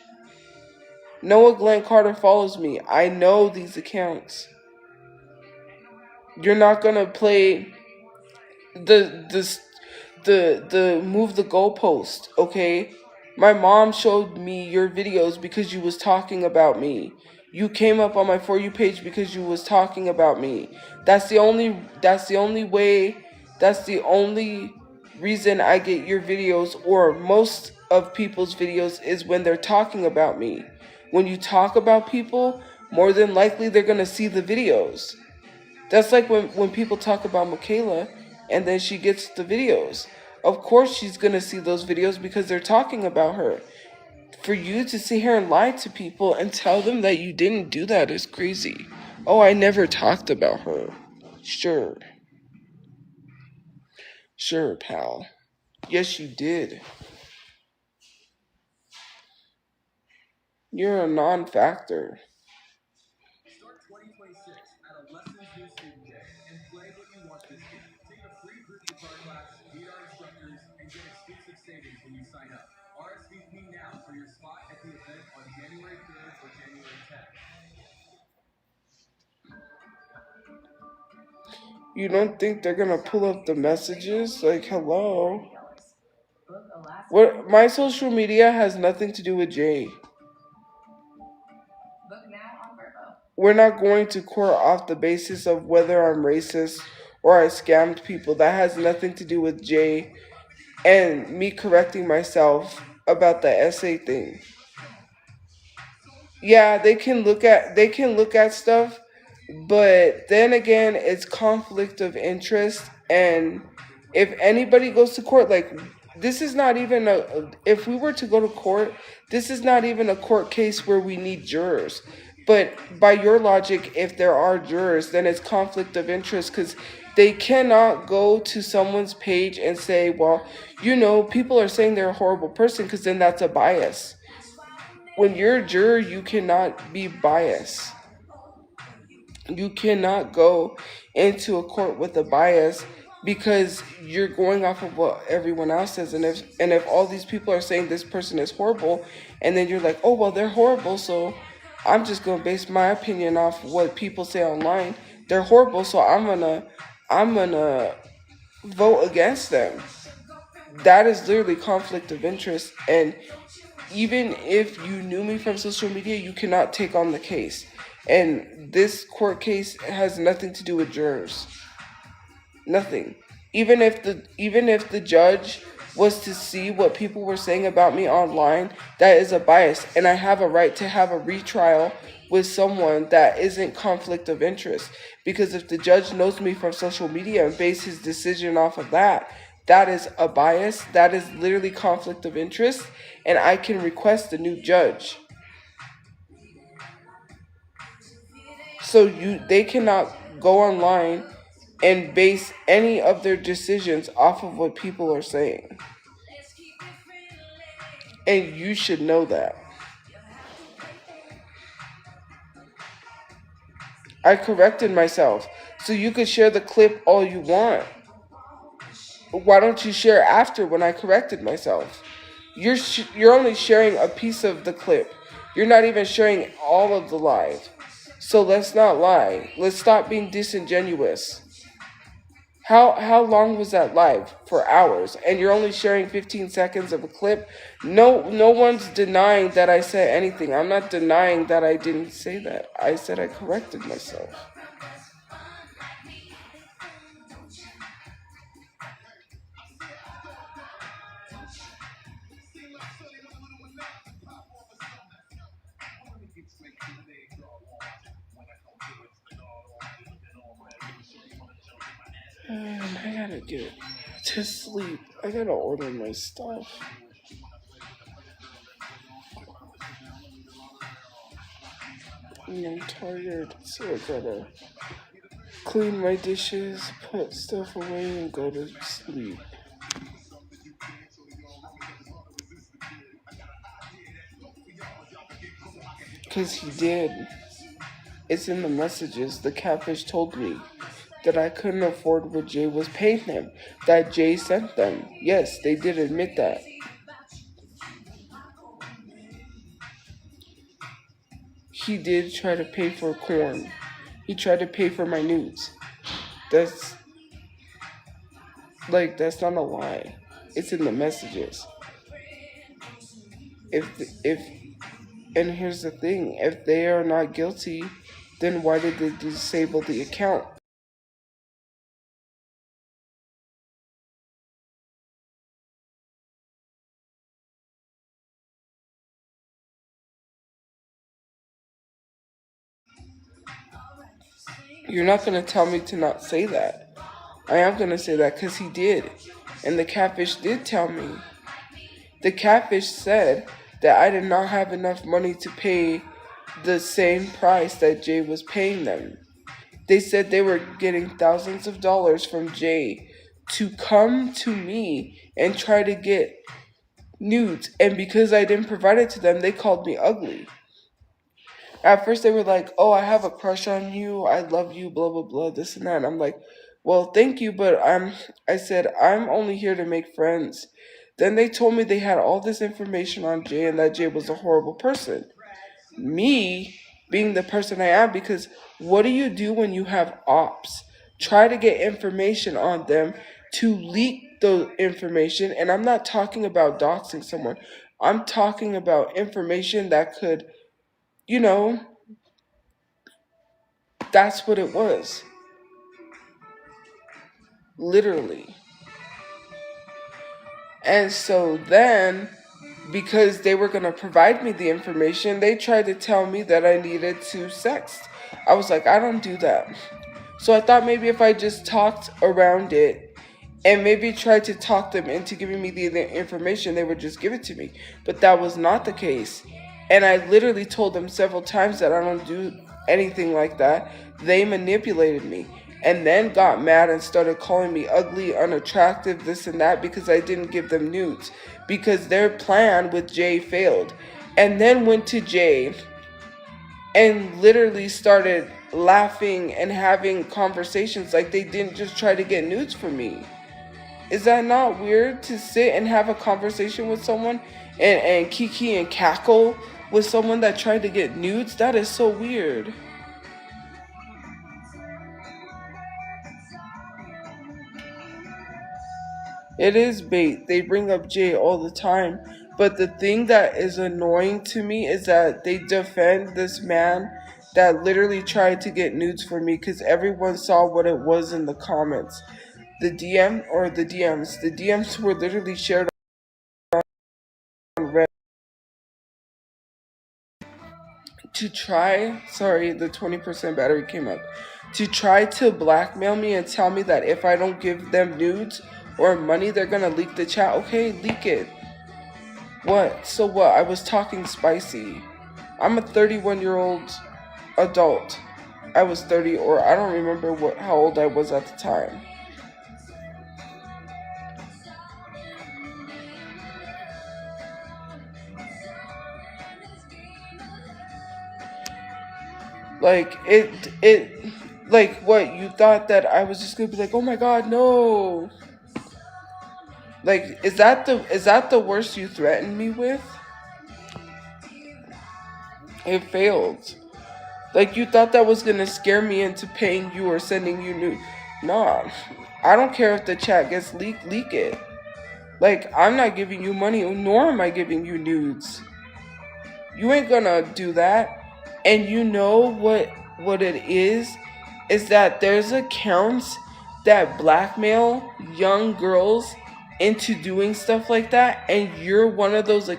Noah Glenn Carter follows me. I know these accounts. You're not gonna play the move the goalpost, okay? My mom showed me your videos because you was talking about me. You came up on my For You page because you was talking about me. That's the only reason I get your videos, or most of people's videos, is when they're talking about me. When you talk about people, more than likely they're gonna see the videos. That's like when people talk about Michaela and then she gets the videos. Of course she's going to see those videos because they're talking about her. For you to sit here and lie to people and tell them that you didn't do that is crazy. Oh, I never talked about her. Sure. Sure, pal. Yes, you did. You're a non-factor. Start 2026 at a Lessons New Student Day and play what you want this year. Take a free group guitar class, meet our instructors, and get exclusive savings when you sign up. RSVP now for your spot at the event on January 3rd or January 10th. You don't think they're gonna pull up the messages? Like, hello? What? My social media has nothing to do with Jay. We're not going to court off the basis of whether I'm racist or I scammed people. That has nothing to do with Jay and me correcting myself about the essay thing. Yeah, they can look at stuff, but then again, it's conflict of interest. And if anybody goes to court, like, this is not even if we were to go to court, this is not even a court case where we need jurors. But by your logic, if there are jurors, then it's conflict of interest, because they cannot go to someone's page and say, well, people are saying they're a horrible person, because then that's a bias. When you're a juror, you cannot be biased. You cannot go into a court with a bias, because you're going off of what everyone else says. And if all these people are saying this person is horrible, and then you're like, oh, well, they're horrible, so I'm just going to base my opinion off what people say online. They're horrible, so I'm gonna vote against them. That is literally conflict of interest. And even if you knew me from social media, you cannot take on the case. And this court case has nothing to do with jurors. Nothing. Even if the judge was to see what people were saying about me online, that is a bias. And I have a right to have a retrial with someone that isn't conflict of interest. Because if the judge knows me from social media and base his decision off of that, that is a bias. That is literally conflict of interest. And I can request a new judge. So they cannot go online and base any of their decisions off of what people are saying. And you should know that. I corrected myself. So you could share the clip all you want. Why don't you share after when I corrected myself? You're only sharing a piece of the clip. You're not even sharing all of the live. So let's not lie. Let's stop being disingenuous. How long was that live? For hours. And you're only sharing 15 seconds of a clip? No one's denying that I said anything. I'm not denying that I didn't say that. I said I corrected myself. I gotta get to sleep. I gotta order my stuff. And I'm tired, so I gotta clean my dishes, put stuff away, and go to sleep. Because he did. It's in the messages. The catfish told me that I couldn't afford what Jay was paying him. That Jay sent them. Yes, they did admit that. He did try to pay for corn. He tried to pay for my nudes. That's not a lie. It's in the messages. If and here's the thing, if they are not guilty, then why did they disable the account? You're not going to tell me to not say that. I am going to say that because he did. And the catfish did tell me. The catfish said that I did not have enough money to pay the same price that Jay was paying them. They said they were getting thousands of dollars from Jay to come to me and try to get nudes. And because I didn't provide it to them, they called me ugly. At first they were like, oh, I have a crush on you, I love you, blah, blah, blah, this and that. And I'm like, well, thank you, but I said, I'm only here to make friends. Then they told me they had all this information on Jay and that Jay was a horrible person. Me being the person I am, because what do you do when you have ops? Try to get information on them to leak the information. And I'm not talking about doxing someone. I'm talking about information that could, that's what it was. Literally. And so then, because they were going to provide me the information, they tried to tell me that I needed to sext. I was like, I don't do that. So I thought maybe if I just talked around it and maybe tried to talk them into giving me the information, they would just give it to me. But that was not the case. And I literally told them several times that I don't do anything like that. They manipulated me. And then got mad and started calling me ugly, unattractive, this and that, because I didn't give them nudes. Because their plan with Jay failed. And then went to Jay and literally started laughing and having conversations like they didn't just try to get nudes from me. Is that not weird to sit and have a conversation with someone and kiki and cackle with someone that tried to get nudes? That is so weird. It is bait. They bring up Jay all the time. But the thing that is annoying to me is that they defend this man that literally tried to get nudes for me because everyone saw what it was in the comments. The DMs. The DMs were literally shared on Reddit to try. Sorry, the 20% battery came up. To try to blackmail me and tell me that if I don't give them nudes or money, they're gonna leak the chat. Okay, leak it. What? So what? I was talking spicy. I'm a 31-year-old adult. I was 30, or I don't remember how old I was at the time. Like like what? You thought that I was just gonna be like, oh my god, no. Like, is that the worst you threatened me with? It failed. Like, you thought that was gonna scare me into paying you or sending you nudes. Nah. I don't care if the chat gets leaked, leak it. Like, I'm not giving you money, nor am I giving you nudes. You ain't gonna do that. And you know what it is that there's accounts that blackmail young girls into doing stuff like that, and you're one of those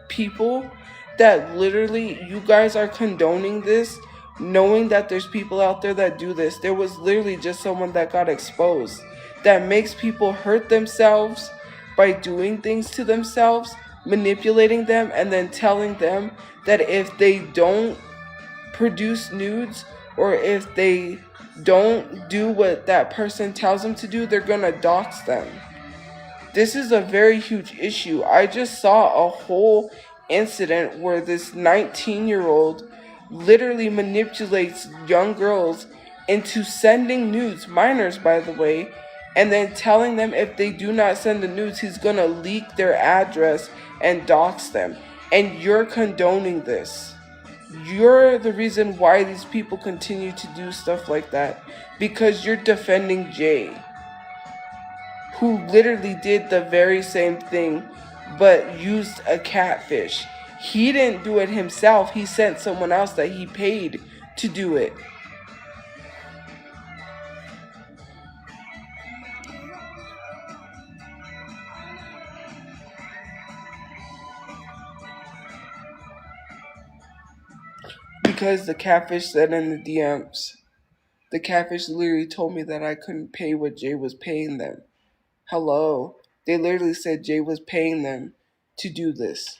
people that literally, you guys are condoning this, knowing that there's people out there that do this. There was literally just someone that got exposed. that makes people hurt themselves by doing things to themselves, manipulating them, and then telling them that if they don't produce nudes or if they don't do what that person tells them to do, they're gonna dox them. This is a very huge issue. I just saw a whole incident where this 19-year-old literally manipulates young girls into sending nudes, minors by the way, and then telling them if they do not send the nudes, he's gonna leak their address and dox them. And you're condoning this. You're the reason why these people continue to do stuff like that, because you're defending Jay, who literally did the very same thing but used a catfish. He didn't do it himself, he sent someone else that he paid to do it. Because the catfish said in the DMs, the catfish literally told me that I couldn't pay what Jay was paying them. Hello. They literally said Jay was paying them to do this.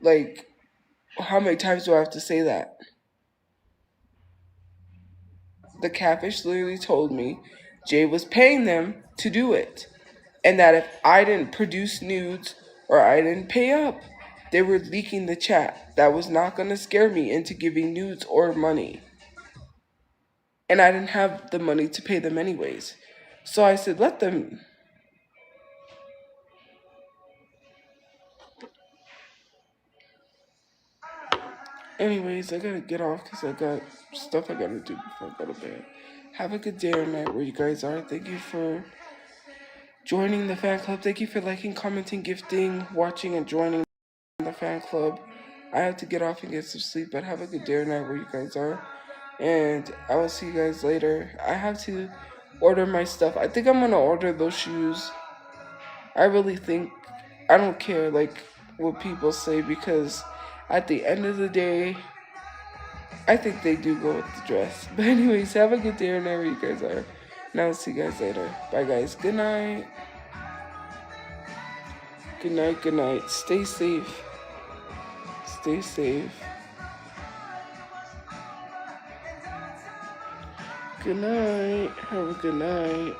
Like, how many times do I have to say that? The catfish literally told me Jay was paying them to do it. And that if I didn't produce nudes or I didn't pay up, they were leaking the chat. That was not going to scare me into giving nudes or money. And I didn't have the money to pay them anyways. So I said, let them. Anyways, I gotta get off because I got stuff I gotta do before I go to bed. Have a good day or night where you guys are. Thank you for joining the fan club. Thank you for liking, commenting, gifting, watching, and joining the fan club. I have to get off and get some sleep, but have a good day or night where you guys are. And I will see you guys later. I have to order my stuff. I think I'm gonna order those shoes. I really think, I don't care like what people say, because at the end of the day, I think they do go with the dress. But anyways, have a good day or night where you guys are. And I'll see you guys later. Bye guys. Good night. Good night, good night. Stay safe. Stay safe. Good night. Have a good night.